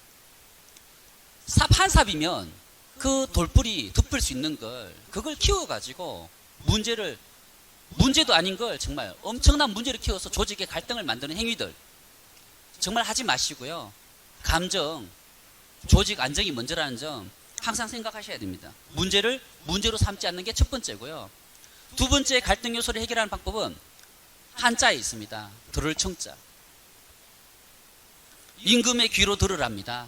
삽 한 삽이면 그 돌불이 덮을 수 있는 걸 그걸 키워가지고 문제도 아닌 걸 정말 엄청난 문제를 키워서 조직의 갈등을 만드는 행위들 정말 하지 마시고요. 감정, 조직 안정이 먼저라는 점 항상 생각하셔야 됩니다. 문제를 문제로 삼지 않는 게 첫 번째고요. 두 번째 갈등 요소를 해결하는 방법은 한자에 있습니다. 들을 청자. 임금의 귀로 들으랍니다.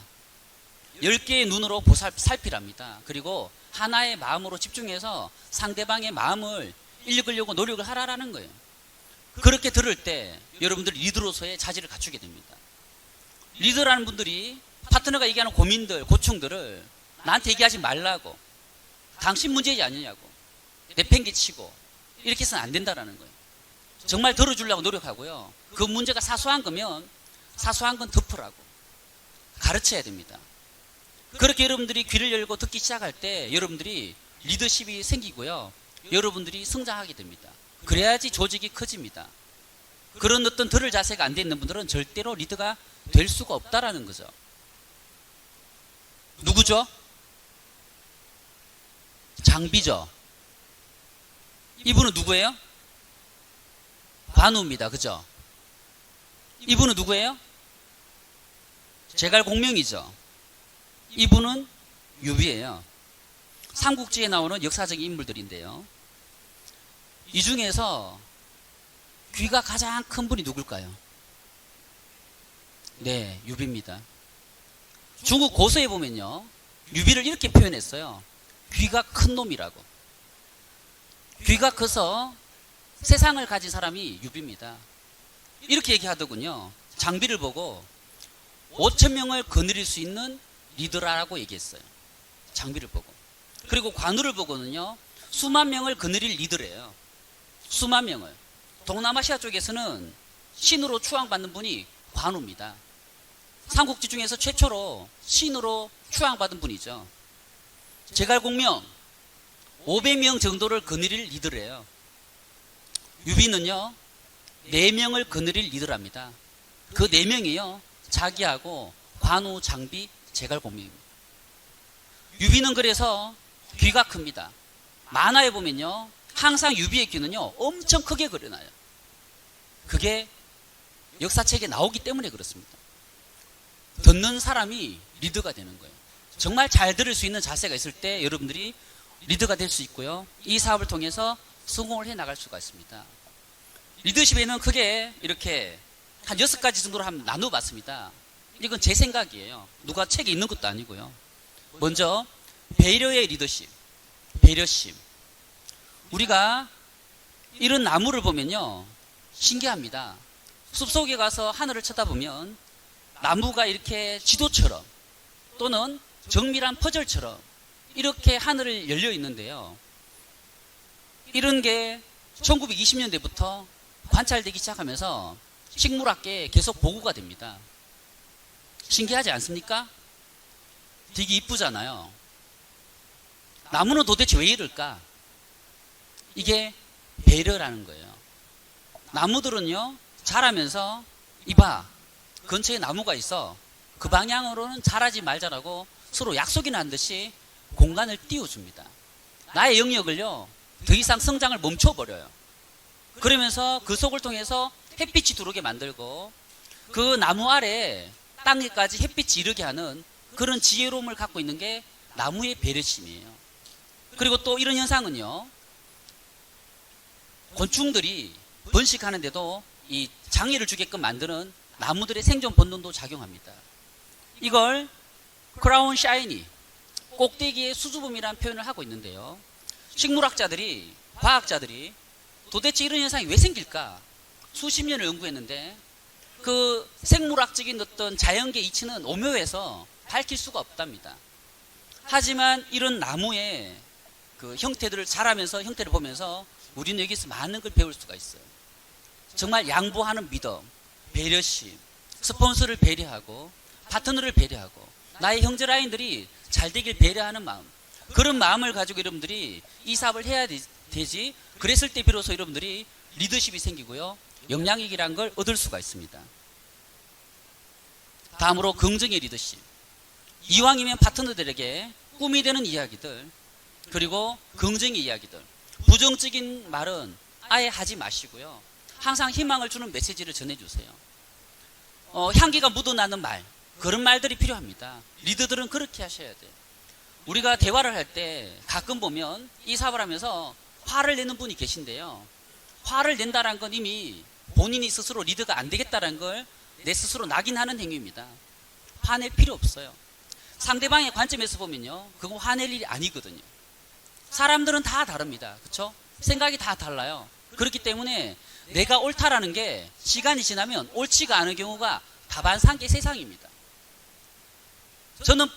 10개의 눈으로 살피랍니다. 그리고 하나의 마음으로 집중해서 상대방의 마음을 읽으려고 노력을 하라라는 거예요. 그렇게 들을 때 여러분들이 리더로서의 자질을 갖추게 됩니다. 리더라는 분들이 파트너가 얘기하는 고민들, 고충들을 나한테 얘기하지 말라고, 당신 문제지 아니냐고 내팽개치고 이렇게 해서는 안 된다라는 거예요. 정말 들어주려고 노력하고요. 그 문제가 사소한 거면 사소한 건 덮으라고 가르쳐야 됩니다. 그렇게 여러분들이 귀를 열고 듣기 시작할 때 여러분들이 리더십이 생기고요. 여러분들이 성장하게 됩니다. 그래야지 조직이 커집니다. 그런 어떤 들을 자세가 안 돼 있는 분들은 절대로 리더가 될 수가 없다라는 거죠. 누구죠? 장비죠. 이분은 누구예요? 관우입니다. 그죠? 이분은 누구예요? 제갈공명이죠. 이분은 유비예요. 삼국지에 나오는 역사적인 인물들인데요. 이 중에서 귀가 가장 큰 분이 누굴까요? 네, 유비입니다. 중국 고서에 보면요, 유비를 이렇게 표현했어요. 귀가 큰 놈이라고. 귀가 커서 세상을 가진 사람이 유비입니다. 이렇게 얘기하더군요. 장비를 보고 5,000명을 거느릴 수 있는 리더라고 얘기했어요. 장비를 보고. 그리고 관우를 보고는요, 수만 명을 거느릴 리더래요. 수만 명을. 동남아시아 쪽에서는 신으로 추앙받는 분이 관우입니다. 삼국지 중에서 최초로 신으로 추앙받은 분이죠. 제갈공명 500명 정도를 거느릴 리더래요. 유비는요 4명을 거느릴 리더랍니다. 그 4명이요 자기하고 관우, 장비, 제갈공명입니다. 유비는 그래서 귀가 큽니다. 만화에 보면요 항상 유비의 귀는요 엄청 크게 그려놔요. 그게 역사책에 나오기 때문에 그렇습니다. 듣는 사람이 리더가 되는 거예요. 정말 잘 들을 수 있는 자세가 있을 때 여러분들이 리더가 될 수 있고요. 이 사업을 통해서 성공을 해 나갈 수가 있습니다. 리더십에는 크게 이렇게 한 6가지 정도로 한번 나눠 봤습니다. 이건 제 생각이에요. 누가 책에 있는 것도 아니고요. 먼저 배려의 리더십, 배려심. 우리가 이런 나무를 보면요 신기합니다. 숲속에 가서 하늘을 쳐다보면 나무가 이렇게 지도처럼 또는 정밀한 퍼즐처럼 이렇게 하늘을 열려 있는데요. 이런 게 1920년대부터 관찰되기 시작하면서 식물학계에 계속 보고가 됩니다. 신기하지 않습니까? 되게 이쁘잖아요. 나무는 도대체 왜 이럴까? 이게 배려라는 거예요. 나무들은요 자라면서 이봐 근처에 나무가 있어 그 방향으로는 자라지 말자라고 서로 약속이나 한 듯이 공간을 띄워줍니다. 나의 영역을요 더 이상 성장을 멈춰버려요. 그러면서 그 속을 통해서 햇빛이 들어오게 만들고 그 나무 아래 땅에까지 햇빛이 이르게 하는 그런 지혜로움을 갖고 있는 게 나무의 배려심이에요. 그리고 또 이런 현상은요 곤충들이 번식하는데도 이 장애를 주게끔 만드는 나무들의 생존 본능도 작용합니다. 이걸 크라운 샤이니, 꼭대기의 수줍음이라는 표현을 하고 있는데요. 식물학자들이, 과학자들이 도대체 이런 현상이 왜 생길까? 수십 년을 연구했는데 그 생물학적인 어떤 자연계 이치는 오묘해서 밝힐 수가 없답니다. 하지만 이런 나무의 그 형태들을 자라면서 형태를 보면서 우리는 여기서 많은 걸 배울 수가 있어요. 정말 양보하는 믿음, 배려심, 스폰서를 배려하고 파트너를 배려하고 나의 형제라인들이 잘 되길 배려하는 마음, 그런 마음을 가지고 여러분들이 이 사업을 해야 되지. 그랬을 때 비로소 여러분들이 리더십이 생기고요 영향력이란 걸 얻을 수가 있습니다. 다음으로 긍정의 리더십. 이왕이면 파트너들에게 꿈이 되는 이야기들 그리고 긍정의 이야기들, 부정적인 말은 아예 하지 마시고요 항상 희망을 주는 메시지를 전해주세요. 향기가 묻어나는 말, 그런 말들이 필요합니다. 리더들은 그렇게 하셔야 돼요. 우리가 대화를 할 때 가끔 보면 이 사업을 하면서 화를 내는 분이 계신데요. 화를 낸다는 건 이미 본인이 스스로 리더가 안 되겠다는 걸 내 스스로 낙인하는 행위입니다. 화낼 필요 없어요. 상대방의 관점에서 보면요 그건 화낼 일이 아니거든요. 사람들은 다 다릅니다. 그렇죠? 생각이 다 달라요. 그렇기 때문에 내가 옳다라는 게 시간이 지나면 옳지가 않은 경우가 다반사계 세상입니다. 저는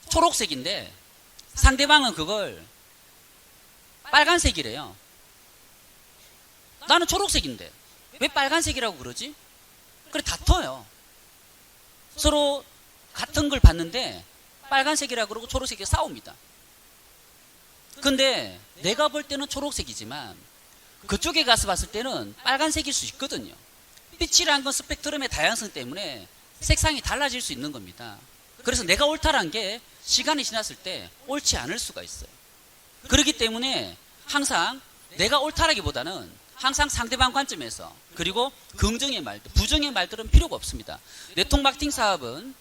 초록색인데 상대방은 그걸 빨간색이래요. 나는 초록색인데 왜 빨간색이라고 그러지? 그래 다퉈요. 서로 같은 걸 봤는데 빨간색이라고 그러고 초록색이 싸웁니다. 근데 내가 볼 때는 초록색이지만 그쪽에 가서 봤을 때는 빨간색일 수 있거든요. 빛이란 건 스펙트럼의 다양성 때문에 색상이 달라질 수 있는 겁니다. 그래서 내가 옳다란 게 시간이 지났을 때 옳지 않을 수가 있어요. 그렇기 때문에 항상 내가 옳다라기보다는 항상 상대방 관점에서 그리고 긍정의 말들, 부정의 말들은 필요가 없습니다. 네트워크 마케팅 사업은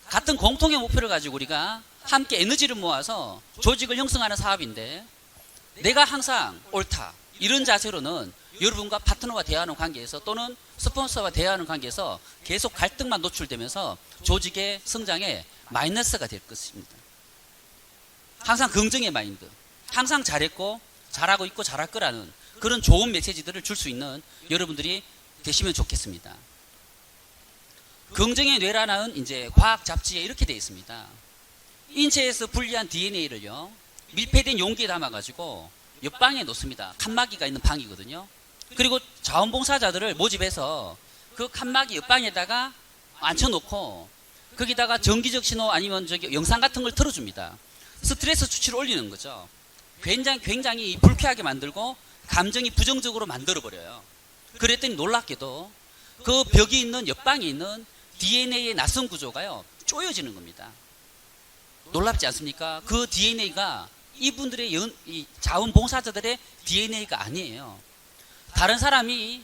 같은 공통의 목표를 가지고 우리가 함께 에너지를 모아서 조직을 형성하는 사업인데 내가 항상 옳다 이런 자세로는 여러분과 파트너와 대화하는 관계에서 또는 스폰서와 대화하는 관계에서 계속 갈등만 노출되면서 조직의 성장에 마이너스가 될 것입니다. 항상 긍정의 마인드, 항상 잘했고 잘하고 있고 잘할 거라는 그런 좋은 메시지들을 줄 수 있는 여러분들이 되시면 좋겠습니다. 긍정의 뇌라는 이제 과학 잡지에 이렇게 되어 있습니다. 인체에서 분리한 DNA를요 밀폐된 용기에 담아가지고 옆방에 놓습니다. 칸막이가 있는 방이거든요. 그리고 자원봉사자들을 모집해서 그 칸막이 옆방에다가 앉혀놓고 거기다가 정기적 신호 아니면 영상 같은 걸 틀어줍니다. 스트레스 수치를 올리는 거죠. 굉장히 불쾌하게 만들고 감정이 부정적으로 만들어버려요. 그랬더니 놀랍게도 그 벽이 있는 옆방에 있는 DNA의 낯선 구조가요, 쪼여지는 겁니다. 놀랍지 않습니까? 그 DNA가 이분들의 이 자원봉사자들의 DNA가 아니에요. 다른 사람이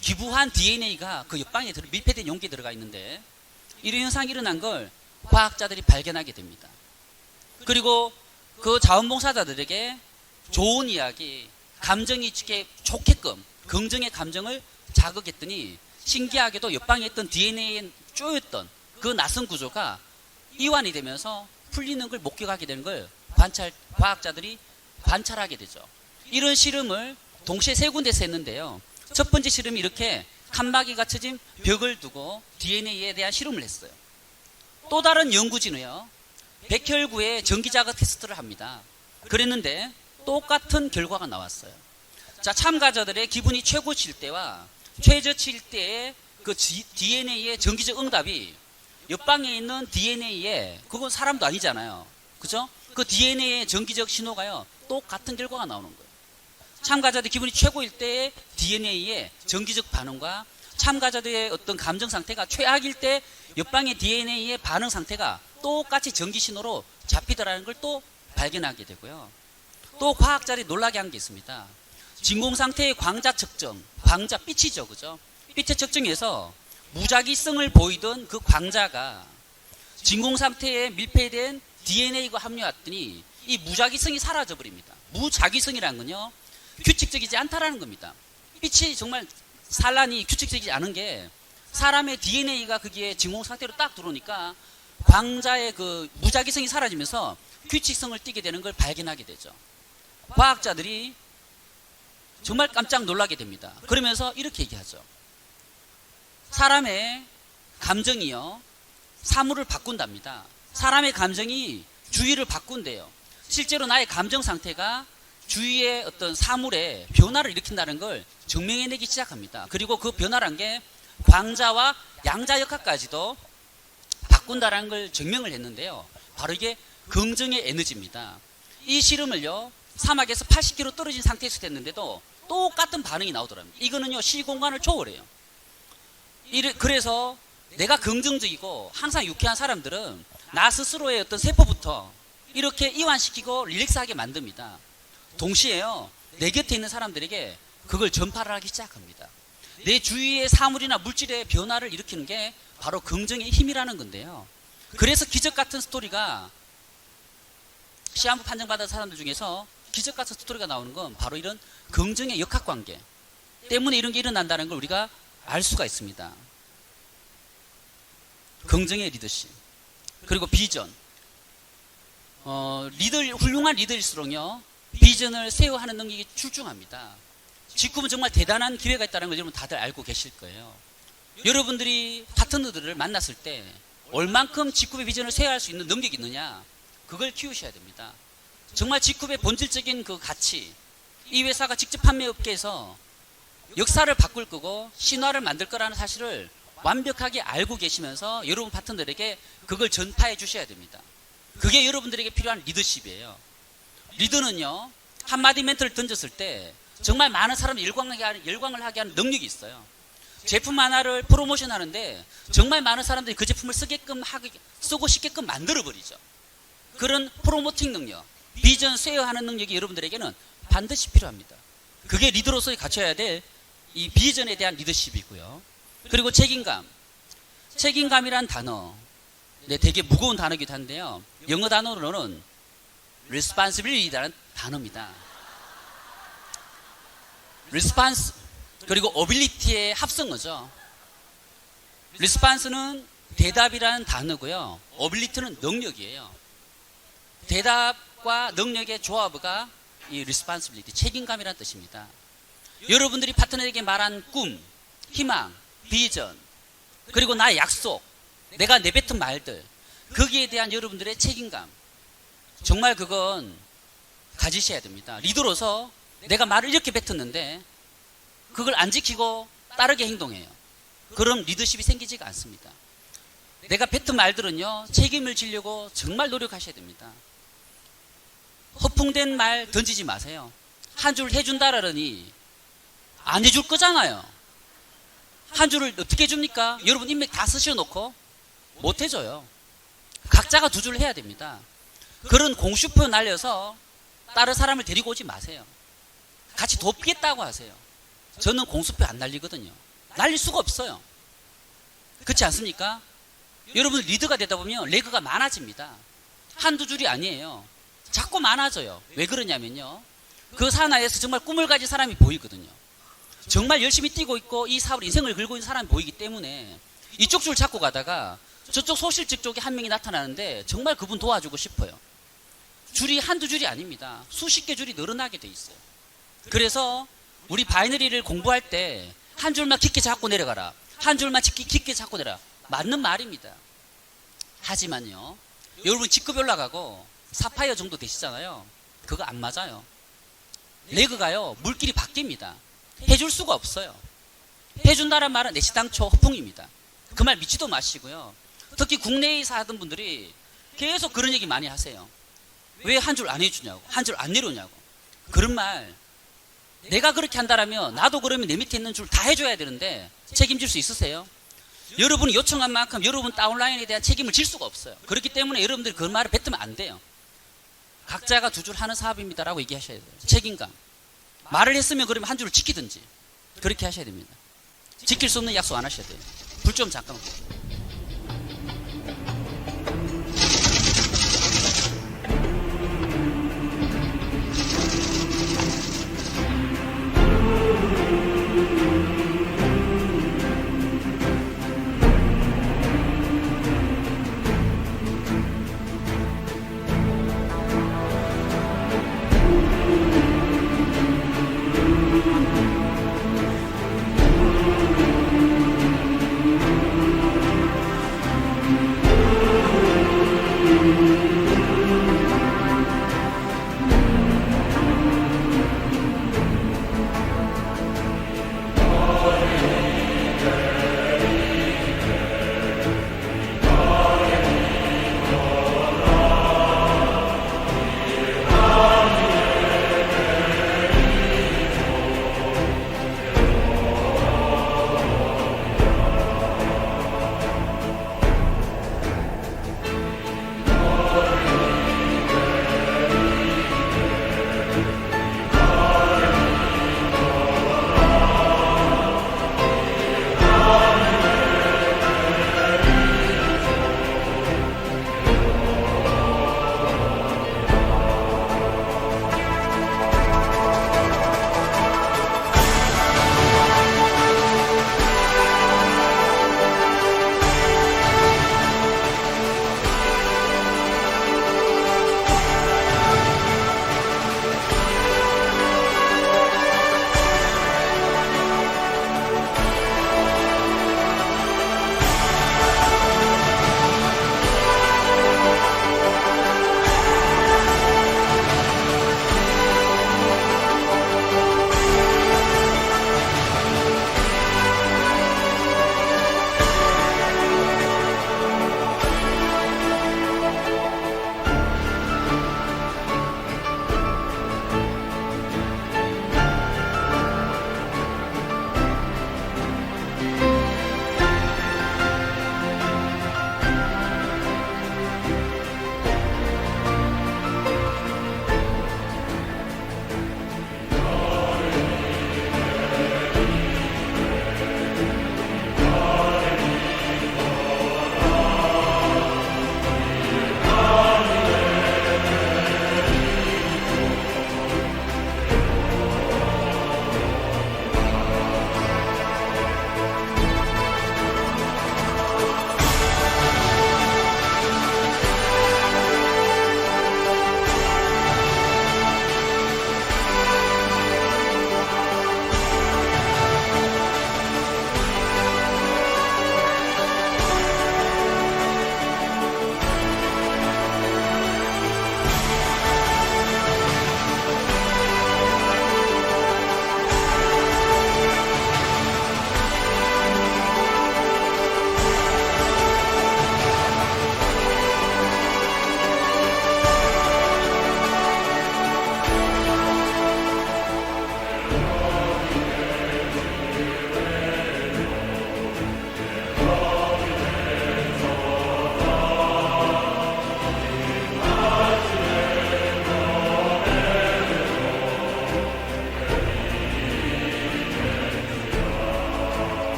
기부한 DNA가 그 옆방에 밀폐된 용기에 들어가 있는데, 이런 현상이 일어난 걸 과학자들이 발견하게 됩니다. 그리고 그 자원봉사자들에게 좋은 이야기, 감정이 좋게끔 긍정의 감정을 자극했더니 신기하게도 옆방에 있던 DNA에 쪼였던 그 낯선 구조가 이완이 되면서 풀리는 걸 목격하게 되는 걸 과학자들이 관찰하게 되죠. 이런 실험을 동시에 3군데서 했는데요. 첫 번째 실험이 이렇게 칸막이가 쳐진 벽을 두고 DNA에 대한 실험을 했어요. 또 다른 연구진은요, 백혈구의 전기자극 테스트를 합니다. 그랬는데 똑같은 결과가 나왔어요. 자, 참가자들의 기분이 최고칠 때와 최저칠 때의 그 DNA의 전기적 응답이 옆방에 있는 DNA에, 그건 사람도 아니잖아요. 그죠? 그 DNA의 전기적 신호가요, 똑같은 결과가 나오는 거예요. 참가자들의 기분이 최고일 때의 DNA의 전기적 반응과 참가자들의 어떤 감정 상태가 최악일 때 옆방의 DNA의 반응 상태가 똑같이 전기 신호로 잡히더라는 걸 또 발견하게 되고요. 또 과학자들이 놀라게 한 게 있습니다. 진공 상태의 광자 측정, 광자 빛이죠, 그죠? 빛의 측정에서 무작위성을 보이던 그 광자가 진공 상태에 밀폐된 DNA가 합류했더니 이 무작위성이 사라져 버립니다. 무작위성이라는 건요, 규칙적이지 않다라는 겁니다. 빛이 정말 산란이 규칙적이지 않은 게 사람의 DNA가 거기에 진공 상태로 딱 들어오니까 광자의 그 무작위성이 사라지면서 규칙성을 띠게 되는 걸 발견하게 되죠. 과학자들이 정말 깜짝 놀라게 됩니다. 그러면서 이렇게 얘기하죠. 사람의 감정이요, 사물을 바꾼답니다. 사람의 감정이 주위를 바꾼대요. 실제로 나의 감정 상태가 주위의 어떤 사물에 변화를 일으킨다는 걸 증명해내기 시작합니다. 그리고 그 변화란 게 광자와 양자역학까지도 바꾼다는 걸 증명을 했는데요. 바로 이게 긍정의 에너지입니다. 이 실험을요, 사막에서 80km 떨어진 상태에서 됐는데도 똑같은 반응이 나오더랍니다. 이거는요, 시공간을 초월해요. 그래서 내가 긍정적이고 항상 유쾌한 사람들은 나 스스로의 어떤 세포부터 이렇게 이완시키고 릴렉스하게 만듭니다. 동시에요, 내 곁에 있는 사람들에게 그걸 전파를 하기 시작합니다. 내 주위의 사물이나 물질의 변화를 일으키는 게 바로 긍정의 힘이라는 건데요. 그래서 기적 같은 스토리가, 시한부 판정받은 사람들 중에서 기적 같은 스토리가 나오는 건 바로 이런 긍정의 역학관계 때문에 이런 게 일어난다는 걸 우리가 알 수가 있습니다. 긍정의 리더십, 그리고 비전. 훌륭한 리더일수록요, 비전을 세워하는 능력이 출중합니다. 직급은 정말 대단한 기회가 있다는 걸 여러분 다들 알고 계실 거예요. 여러분들이 파트너들을 만났을 때 얼만큼 직급의 비전을 세워할 수 있는 능력이 있느냐, 그걸 키우셔야 됩니다. 정말 직급의 본질적인 그 가치, 이 회사가 직접 판매업계에서 역사를 바꿀 거고 신화를 만들 거라는 사실을 완벽하게 알고 계시면서 여러분 파트너들에게 그걸 전파해 주셔야 됩니다. 그게 여러분들에게 필요한 리더십이에요. 리더는요, 한마디 멘트를 던졌을 때 정말 많은 사람을 열광을 하게 하는 능력이 있어요. 제품 하나를 프로모션 하는데 정말 많은 사람들이 그 제품을 쓰고 싶게끔 만들어버리죠. 그런 프로모팅 능력, 비전 쉐어하는 능력이 여러분들에게는 반드시 필요합니다. 그게 리더로서 갖춰야 될 이 비전에 대한 리더십이고요. 그리고 책임감. 책임감이란 단어, 되게 무거운 단어이기도 한데요. 영어 단어로는 responsibility라는 단어입니다. response 그리고 ability의 합성어죠. response는 대답이라는 단어고요. ability는 능력이에요. 대답과 능력의 조합가 이 responsibility, 책임감이라는 뜻입니다. 여러분들이 파트너에게 말한 꿈, 희망, 비전, 그리고 나의 약속, 내가 내뱉은 말들, 거기에 대한 여러분들의 책임감, 정말 그건 가지셔야 됩니다. 리더로서 내가 말을 이렇게 뱉었는데 그걸 안 지키고 따르게 행동해요. 그럼 리더십이 생기지가 않습니다. 내가 뱉은 말들은요, 책임을 지려고 정말 노력하셔야 됩니다. 허풍된 말 던지지 마세요. 한 줄 해준다라니 안 해줄 거잖아요. 한 줄을 어떻게 해줍니까? 여러분 인맥 다 쓰셔놓고 못 해줘요. 각자가 두 줄 해야 됩니다. 그런 공수표 날려서 다른 사람을 데리고 오지 마세요. 같이 돕겠다고 하세요. 저는 공수표 안 날리거든요. 날릴 수가 없어요. 그렇지 않습니까? 여러분 리더가 되다 보면 레그가 많아집니다. 한두 줄이 아니에요. 자꾸 많아져요. 왜 그러냐면요, 그 산하에서 정말 꿈을 가진 사람이 보이거든요. 정말 열심히 뛰고 있고 이 사업을 인생을 걸고 있는 사람이 보이기 때문에 이쪽 줄 잡고 가다가 저쪽 소실직 쪽에 한 명이 나타나는데 정말 그분 도와주고 싶어요. 줄이 한두 줄이 아닙니다. 수십 개 줄이 늘어나게 돼 있어요. 그래서 우리 바이너리를 공부할 때 한 줄만 깊게 잡고 내려가라, 한 줄만 깊게 잡고 내려라, 맞는 말입니다. 하지만요, 여러분 직급 올라가고 사파이어 정도 되시잖아요. 그거 안 맞아요. 레그가요 물길이 바뀝니다. 해줄 수가 없어요. 해준다란 말은 내시당초 허풍입니다. 그 말 믿지도 마시고요. 특히 국내에서 하던 분들이 계속 그런 얘기 많이 하세요. 왜 한 줄 안 해주냐고, 한 줄 안 내려오냐고. 그런 말, 내가 그렇게 한다라면 나도 그러면 내 밑에 있는 줄 다 해줘야 되는데 책임질 수 있으세요? 여러분이 요청한 만큼 여러분 다운라인에 대한 책임을 질 수가 없어요. 그렇기 때문에 여러분들이 그 말을 뱉으면 안 돼요. 각자가 두 줄 하는 사업입니다라고 얘기하셔야 돼요. 책임감. 말을 했으면 그러면 한 줄을 지키든지 그렇게 하셔야 됩니다. 지킬 수 없는 약속 안 하셔야 돼요. 불 좀 잠깐만.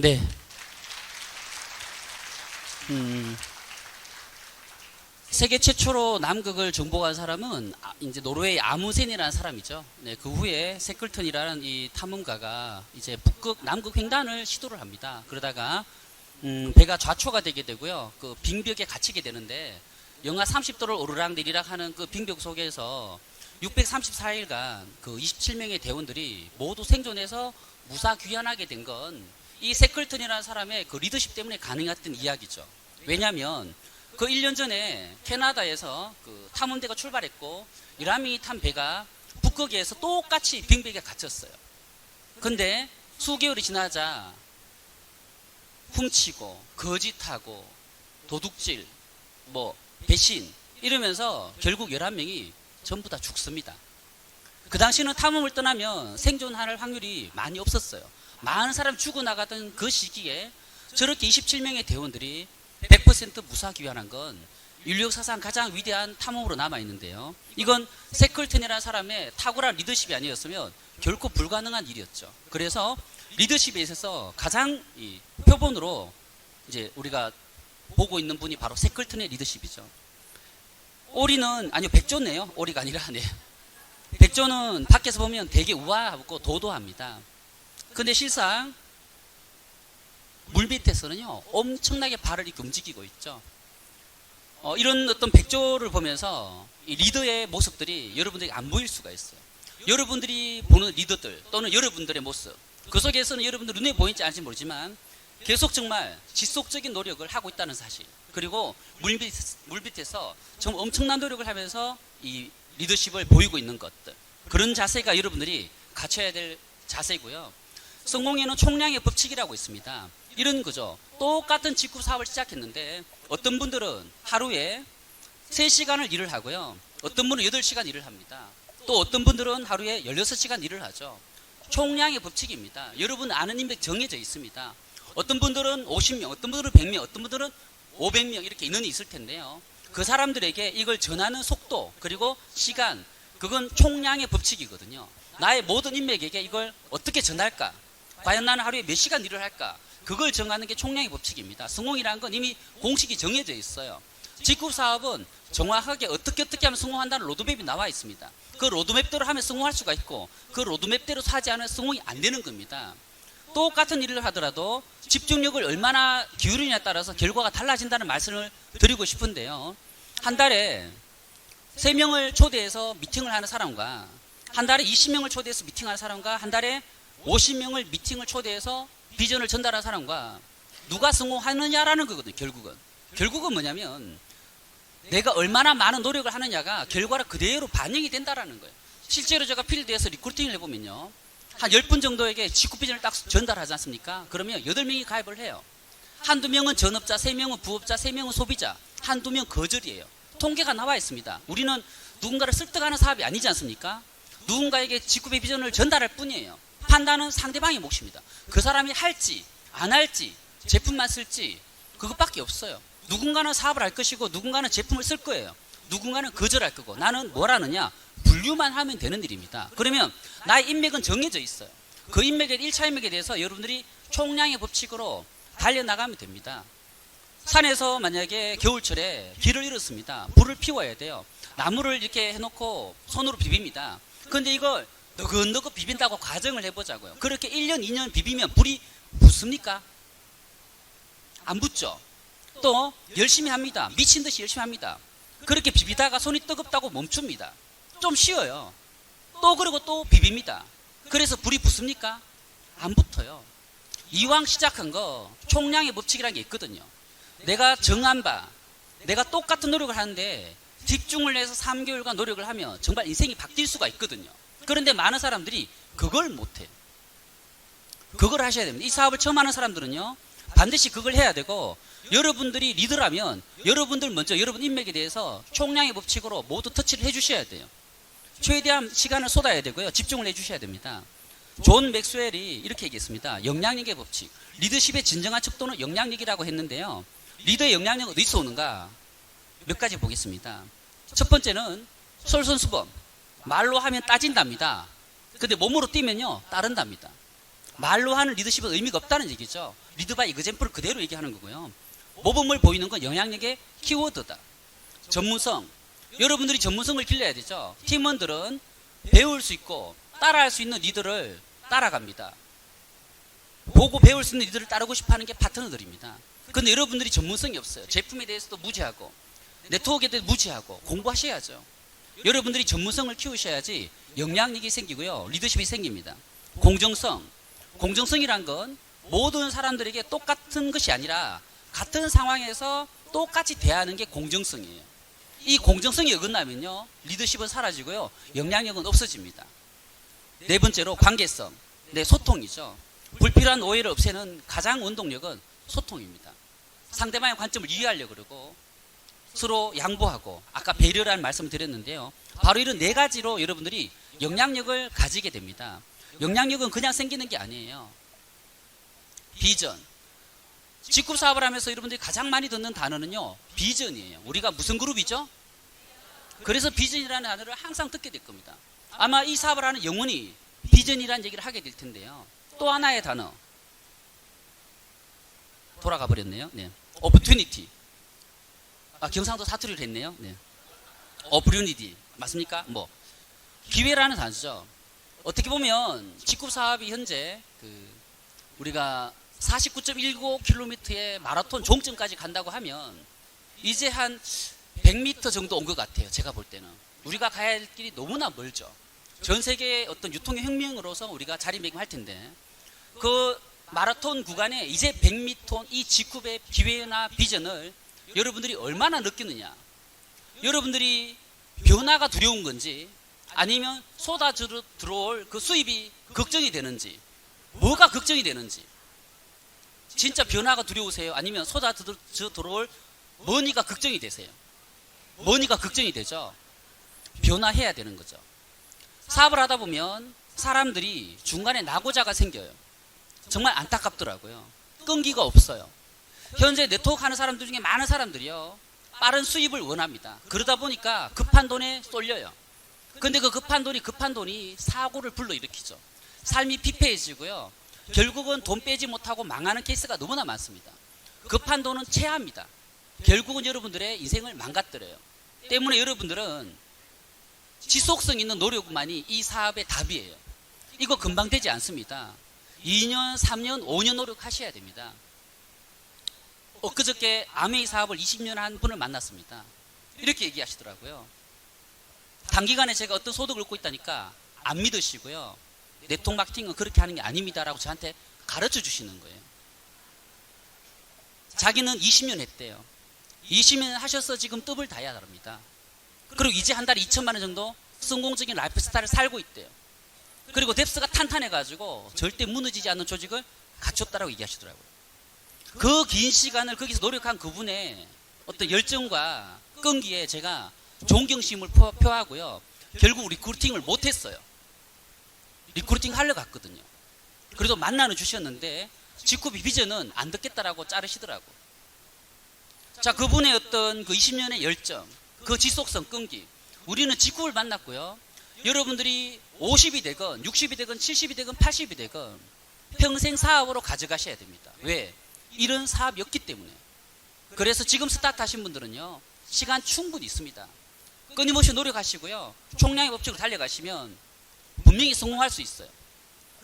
네. 세계 최초로 남극을 정복한 사람은 이제 노르웨이 아무센이라는 사람이죠. 네, 그 후에 세클턴이라는 이 탐험가가 이제 남극 횡단을 시도를 합니다. 그러다가 배가 좌초가 되게 되고요. 그 빙벽에 갇히게 되는데 영하 30도를 오르락 내리락 하는 그 빙벽 속에서 634일간 그 27명의 대원들이 모두 생존해서 무사 귀환하게 된 건 이 세클턴이라는 사람의 그 리더십 때문에 가능했던 이야기죠. 왜냐하면 그 1년 전에 캐나다에서 그 탐험대가 출발했고 이 람이 탄 배가 북극에서 똑같이 빙벽에 갇혔어요. 근데 수개월이 지나자 훔치고 거짓하고 도둑질 뭐 배신 이러면서 결국 11명이 전부 다 죽습니다. 그 당시는 탐험을 떠나면 생존할 확률이 많이 없었어요. 많은 사람이 죽어나가던 그 시기에 저렇게 27명의 대원들이 100% 무사 귀환한 건 인류 사상 가장 위대한 탐험으로 남아있는데요. 이건 세클턴이라는 사람의 탁월한 리더십이 아니었으면 결코 불가능한 일이었죠. 그래서 리더십에 있어서 가장 이 표본으로 이제 우리가 보고 있는 분이 바로 세클턴의 리더십이죠. 오리는, 아니요, 백조네요. 오리가 아니라, 네. 백조는 밖에서 보면 되게 우아하고 도도합니다. 근데 실상 물 밑에서는요, 엄청나게 발을 이렇게 움직이고 있죠. 이런 어떤 백조를 보면서 이 리더의 모습들이 여러분들에게 안 보일 수가 있어요. 여러분들이 보는 리더들 또는 여러분들의 모습, 그 속에서는 여러분들 눈에 보이지 않을지 모르지만 계속 정말 지속적인 노력을 하고 있다는 사실, 그리고 물 밑에서 정말 엄청난 노력을 하면서 이 리더십을 보이고 있는 것들, 그런 자세가 여러분들이 갖춰야 될 자세고요. 성공에는 총량의 법칙이라고 있습니다. 이런 거죠. 똑같은 직구 사업을 시작했는데 어떤 분들은 하루에 3시간을 일을 하고요. 어떤 분은 8시간 일을 합니다. 또 어떤 분들은 하루에 16시간 일을 하죠. 총량의 법칙입니다. 여러분 아는 인맥 정해져 있습니다. 어떤 분들은 50명, 어떤 분들은 100명, 어떤 분들은 500명 이렇게 인원이 있을 텐데요. 그 사람들에게 이걸 전하는 속도 그리고 시간, 그건 총량의 법칙이거든요. 나의 모든 인맥에게 이걸 어떻게 전할까? 과연 나는 하루에 몇 시간 일을 할까? 그걸 정하는 게 총량의 법칙입니다. 성공이라는 건 이미 공식이 정해져 있어요. 직급 사업은 정확하게 어떻게 하면 성공한다는 로드맵이 나와 있습니다. 그 로드맵대로 하면 성공할 수가 있고 그 로드맵대로 하지 않으면 성공이 안 되는 겁니다. 똑같은 일을 하더라도 집중력을 얼마나 기울이냐에 따라서 결과가 달라진다는 말씀을 드리고 싶은데요. 한 달에 3명을 초대해서 미팅을 하는 사람과 한 달에 20명을 초대해서 미팅하는 사람과 한 달에 50명을 미팅을 초대해서 비전을 전달하는 사람과 누가 성공하느냐라는 거거든요. 결국은 뭐냐면 내가 얼마나 많은 노력을 하느냐가 결과를 그대로 반영이 된다라는 거예요. 실제로 제가 필드에서 리크루팅을 해보면요, 한 10분 정도에게 직구 비전을 딱 전달하지 않습니까? 그러면 8명이 가입을 해요. 한두 명은 전업자, 3명은 부업자, 3명은 소비자, 한두 명 거절이에요. 통계가 나와 있습니다. 우리는 누군가를 설득하는 사업이 아니지 않습니까? 누군가에게 직구비 비전을 전달할 뿐이에요. 판단은 상대방의 몫입니다. 그 사람이 할지 안 할지 제품만 쓸지 그것밖에 없어요. 누군가는 사업을 할 것이고 누군가는 제품을 쓸 거예요. 누군가는 거절할 거고 나는 뭘 하느냐? 분류만 하면 되는 일입니다. 그러면 나의 인맥은 정해져 있어요. 그 인맥에 1차 인맥에 대해서 여러분들이 총량의 법칙으로 달려나가면 됩니다. 산에서 만약에 겨울철에 길을 잃었습니다. 불을 피워야 돼요. 나무를 이렇게 해놓고 손으로 비빕니다. 그런데 이걸 너긋너긋 비빈다고 가정을 해보자고요. 그렇게 1년, 2년 비비면 불이 붙습니까? 안 붙죠. 또 열심히 합니다. 미친 듯이 열심히 합니다. 그렇게 비비다가 손이 뜨겁다고 멈춥니다. 좀 쉬어요. 또 그러고 또 비빕니다. 그래서 불이 붙습니까? 안 붙어요. 이왕 시작한 거 총량의 법칙이라는 게 있거든요. 내가 정한 바, 내가 똑같은 노력을 하는데 집중을 해서 3개월간 노력을 하면 정말 인생이 바뀔 수가 있거든요. 그런데 많은 사람들이 그걸 못해요. 그걸 하셔야 됩니다. 이 사업을 처음 하는 사람들은요, 반드시 그걸 해야 되고, 여러분들이 리더라면 여러분들 먼저 여러분 인맥에 대해서 총량의 법칙으로 모두 터치를 해주셔야 돼요. 최대한 시간을 쏟아야 되고요. 집중을 해주셔야 됩니다. 존 맥스웰이 이렇게 얘기했습니다. 영향력의 법칙. 리더십의 진정한 척도는 영향력이라고 했는데요. 리더의 영향력은 어디서 오는가? 몇 가지 보겠습니다. 첫 번째는 솔선수범. 말로 하면 따진답니다. 근데 몸으로 뛰면요, 따른답니다. 말로 하는 리더십은 의미가 없다는 얘기죠. 리드 바이 example을 그대로 얘기하는 거고요. 모범을 보이는 건 영향력의 키워드다. 전문성. 여러분들이 전문성을 길러야 되죠. 팀원들은 배울 수 있고 따라할 수 있는 리더를 따라갑니다. 보고 배울 수 있는 리더를 따르고 싶어하는 게 파트너들입니다. 그런데 여러분들이 전문성이 없어요. 제품에 대해서도 무지하고 네트워크에 대해서 무지하고 공부하셔야죠. 여러분들이 전문성을 키우셔야지 영향력이 생기고요. 리더십이 생깁니다. 공정성. 공정성이란 건 모든 사람들에게 똑같은 것이 아니라 같은 상황에서 똑같이 대하는 게 공정성이에요. 이 공정성이 어긋나면요, 리더십은 사라지고요, 영향력은 없어집니다. 네 번째로 관계성. 네, 소통이죠. 불필요한 오해를 없애는 가장 원동력은 소통입니다. 상대방의 관점을 이해하려고 그러고 서로 양보하고, 아까 배려라는 말씀을 드렸는데요, 바로 이런 네 가지로 여러분들이 영향력을 가지게 됩니다. 영향력은 그냥 생기는 게 아니에요. 비전. 직급 사업을 하면서 여러분들이 가장 많이 듣는 단어는요, 비전이에요. 우리가 무슨 그룹이죠? 그래서 비전이라는 단어를 항상 듣게 될 겁니다. 아마 이 사업을 하는 영혼이 비전이라는 얘기를 하게 될 텐데요. 또 하나의 단어. 돌아가 버렸네요. 네. opportunity. 경상도 사투리를 했네요. 네. opportunity. 맞습니까? 기회라는 단어죠. 어떻게 보면 직급 사업이 현재 우리가 49.19km의 마라톤 종점까지 간다고 하면 이제 한 100m 정도 온 것 같아요. 제가 볼 때는. 우리가 가야 할 길이 너무나 멀죠. 전 세계의 어떤 유통의 혁명으로서 우리가 자리매김할 텐데, 그 마라톤 구간에 이제 100m 이 직급의 기회나 비전을 여러분들이 얼마나 느끼느냐. 여러분들이 변화가 두려운 건지, 아니면 쏟아져 들어올 그 수입이 걱정이 되는지, 뭐가 걱정이 되는지. 진짜 변화가 두려우세요? 아니면 쏟아져 들어올 머니가 걱정이 되세요? 머니가 걱정이 되죠. 변화해야 되는 거죠. 사업을 하다 보면 사람들이 중간에 낙오자가 생겨요. 정말 안타깝더라고요. 끈기가 없어요. 현재 네트워크 하는 사람들 중에 많은 사람들이요, 빠른 수입을 원합니다. 그러다 보니까 급한 돈에 쏠려요. 근데 그 급한 돈이 사고를 불러일으키죠. 삶이 피폐해지고요, 결국은 돈 빼지 못하고 망하는 케이스가 너무나 많습니다. 급한 돈은 체합니다. 결국은 여러분들의 인생을 망가뜨려요. 때문에 여러분들은 지속성 있는 노력만이 이 사업의 답이에요. 이거 금방 되지 않습니다. 2년, 3년, 5년 노력하셔야 됩니다. 엊그저께 아메이 사업을 20년 한 분을 만났습니다. 이렇게 얘기하시더라고요. 단기간에 제가 어떤 소득을 얻고 있다니까 안 믿으시고요, 네트워크 마케팅은 그렇게 하는 게 아닙니다라고 저한테 가르쳐 주시는 거예요. 자기는 20년 했대요. 20년 하셔서 지금 더블 다이아랍니다. 그리고 이제 한 달에 2천만 원 정도 성공적인 라이프 스타일을 살고 있대요. 그리고 뎁스가 탄탄해가지고 절대 무너지지 않는 조직을 갖췄다라고 얘기하시더라고요. 그 긴 시간을 거기서 노력한 그분의 어떤 열정과 끈기에 제가 존경심을 표하고요, 결국 리크루팅을 못했어요. 리크루팅 하려 갔거든요. 그래도 만나는 주셨는데 직급이 비전은 안 듣겠다라고 자르시더라고. 자, 그분의 어떤 그 20년의 열정, 그 지속성, 끈기. 우리는 직급을 만났고요, 여러분들이 50이 되건 60이 되건 70이 되건 80이 되건 평생 사업으로 가져가셔야 됩니다. 왜? 이런 사업이었기 때문에. 그래서 지금 스타트 하신 분들은요, 시간 충분히 있습니다. 끊임없이 노력하시고요, 총량의 법칙으로 달려가시면 분명히 성공할 수 있어요.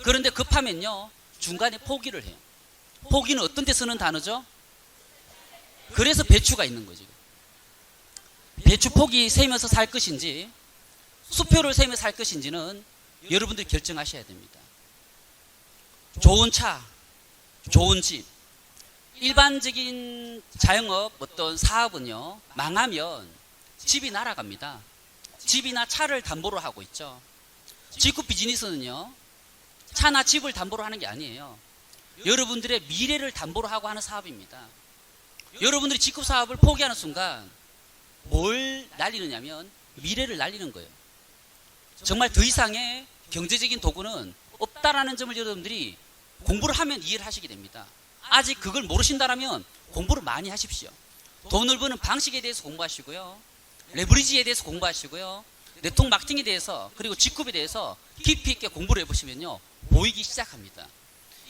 그런데 급하면요, 중간에 포기를 해요. 포기는 어떤 데 쓰는 단어죠? 그래서 배추가 있는 거죠. 배추 포기 세면서 살 것인지 수표를 세면서 살 것인지는 여러분들이 결정하셔야 됩니다. 좋은 차, 좋은 집. 일반적인 자영업 어떤 사업은요, 망하면 집이 날아갑니다. 집이나 차를 담보로 하고 있죠. 직급 비즈니스는요, 차나 집을 담보로 하는 게 아니에요. 여러분들의 미래를 담보로 하고 하는 사업입니다. 여러분들이 직급 사업을 포기하는 순간 뭘 날리느냐면 미래를 날리는 거예요. 정말 더 이상의 경제적인 도구는 없다라는 점을 여러분들이 공부를 하면 이해를 하시게 됩니다. 아직 그걸 모르신다면 공부를 많이 하십시오. 돈을 버는 방식에 대해서 공부하시고요, 레버리지에 대해서 공부하시고요, 네트워크 마케팅에 대해서, 그리고 직급에 대해서 깊이 있게 공부를 해보시면요, 보이기 시작합니다.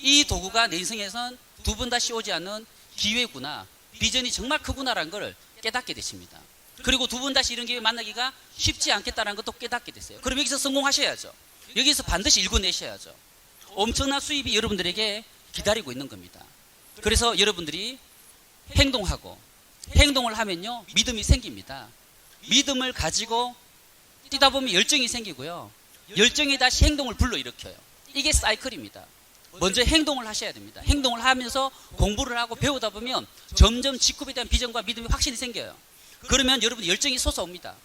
이 도구가 내 인생에선 두 번 다시 오지 않는 기회구나, 비전이 정말 크구나라는 걸 깨닫게 되십니다. 그리고 두 번 다시 이런 기회 만나기가 쉽지 않겠다는 것도 깨닫게 됐어요. 그럼 여기서 성공하셔야죠. 여기서 반드시 일궈내셔야죠. 엄청난 수입이 여러분들에게 기다리고 있는 겁니다. 그래서 여러분들이 행동을 하면요, 믿음이 생깁니다. 믿음을 가지고 뛰다 보면 열정이 생기고요, 열정이 다시 행동을 불러일으켜요. 이게 사이클입니다. 먼저 행동을 하셔야 됩니다. 행동을 하면서 공부를 하고 배우다 보면 점점 직업에 대한 비전과 믿음이 확신이 생겨요. 그러면 여러분 열정이 솟아옵니다.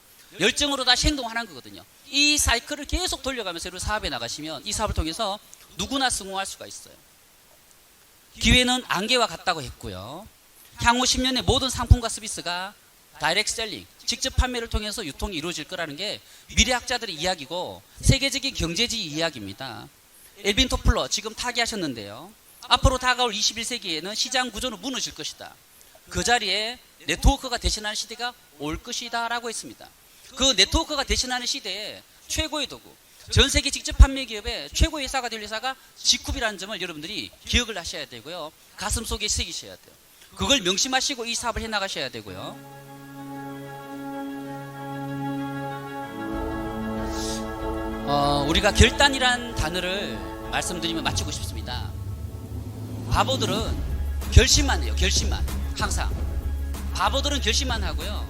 열정으로 다시 행동하는 거거든요. 이 사이클을 계속 돌려가면서 여러분 사업에 나가시면 이 사업을 통해서 누구나 성공할 수가 있어요. 기회는 안개와 같다고 했고요, 향후 10년의 모든 상품과 서비스가 다이렉트 셀링, 직접 판매를 통해서 유통이 이루어질 거라는 게 미래학자들의 이야기고 세계적인 경제지 이야기입니다. 엘빈 토플러 지금 타기하셨는데요, 앞으로 다가올 21세기에는 시장 구조는 무너질 것이다. 그 자리에 네트워크가 대신하는 시대가 올 것이다 라고 했습니다. 그 네트워크가 대신하는 시대에 최고의 도구, 전 세계 직접 판매 기업의 최고의 회사가 될 회사가 지쿱이라는 점을 여러분들이 기억을 하셔야 되고요, 가슴 속에 새기셔야 돼요. 그걸 명심하시고 이 사업을 해나가셔야 되고요. 우리가 결단이란 단어를 말씀드리면 마치고 싶습니다. 바보들은 결심만 해요. 결심만. 항상 바보들은 결심만 하고요,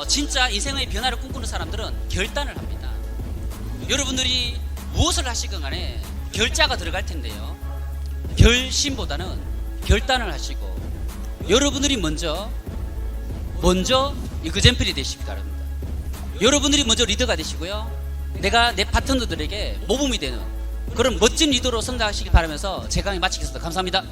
진짜 인생의 변화를 꿈꾸는 사람들은 결단을 합니다. 여러분들이 무엇을 하시건 간에 결자가 들어갈 텐데요, 결심보다는 결단을 하시고 여러분들이 먼저 이그젠플이 되시기 바랍니다. 여러분들이 먼저 리더가 되시고요, 내가 내 파트너들에게 모범이 되는 그런 멋진 리더로 성장하시기 바라면서 제 강의 마치겠습니다. 감사합니다.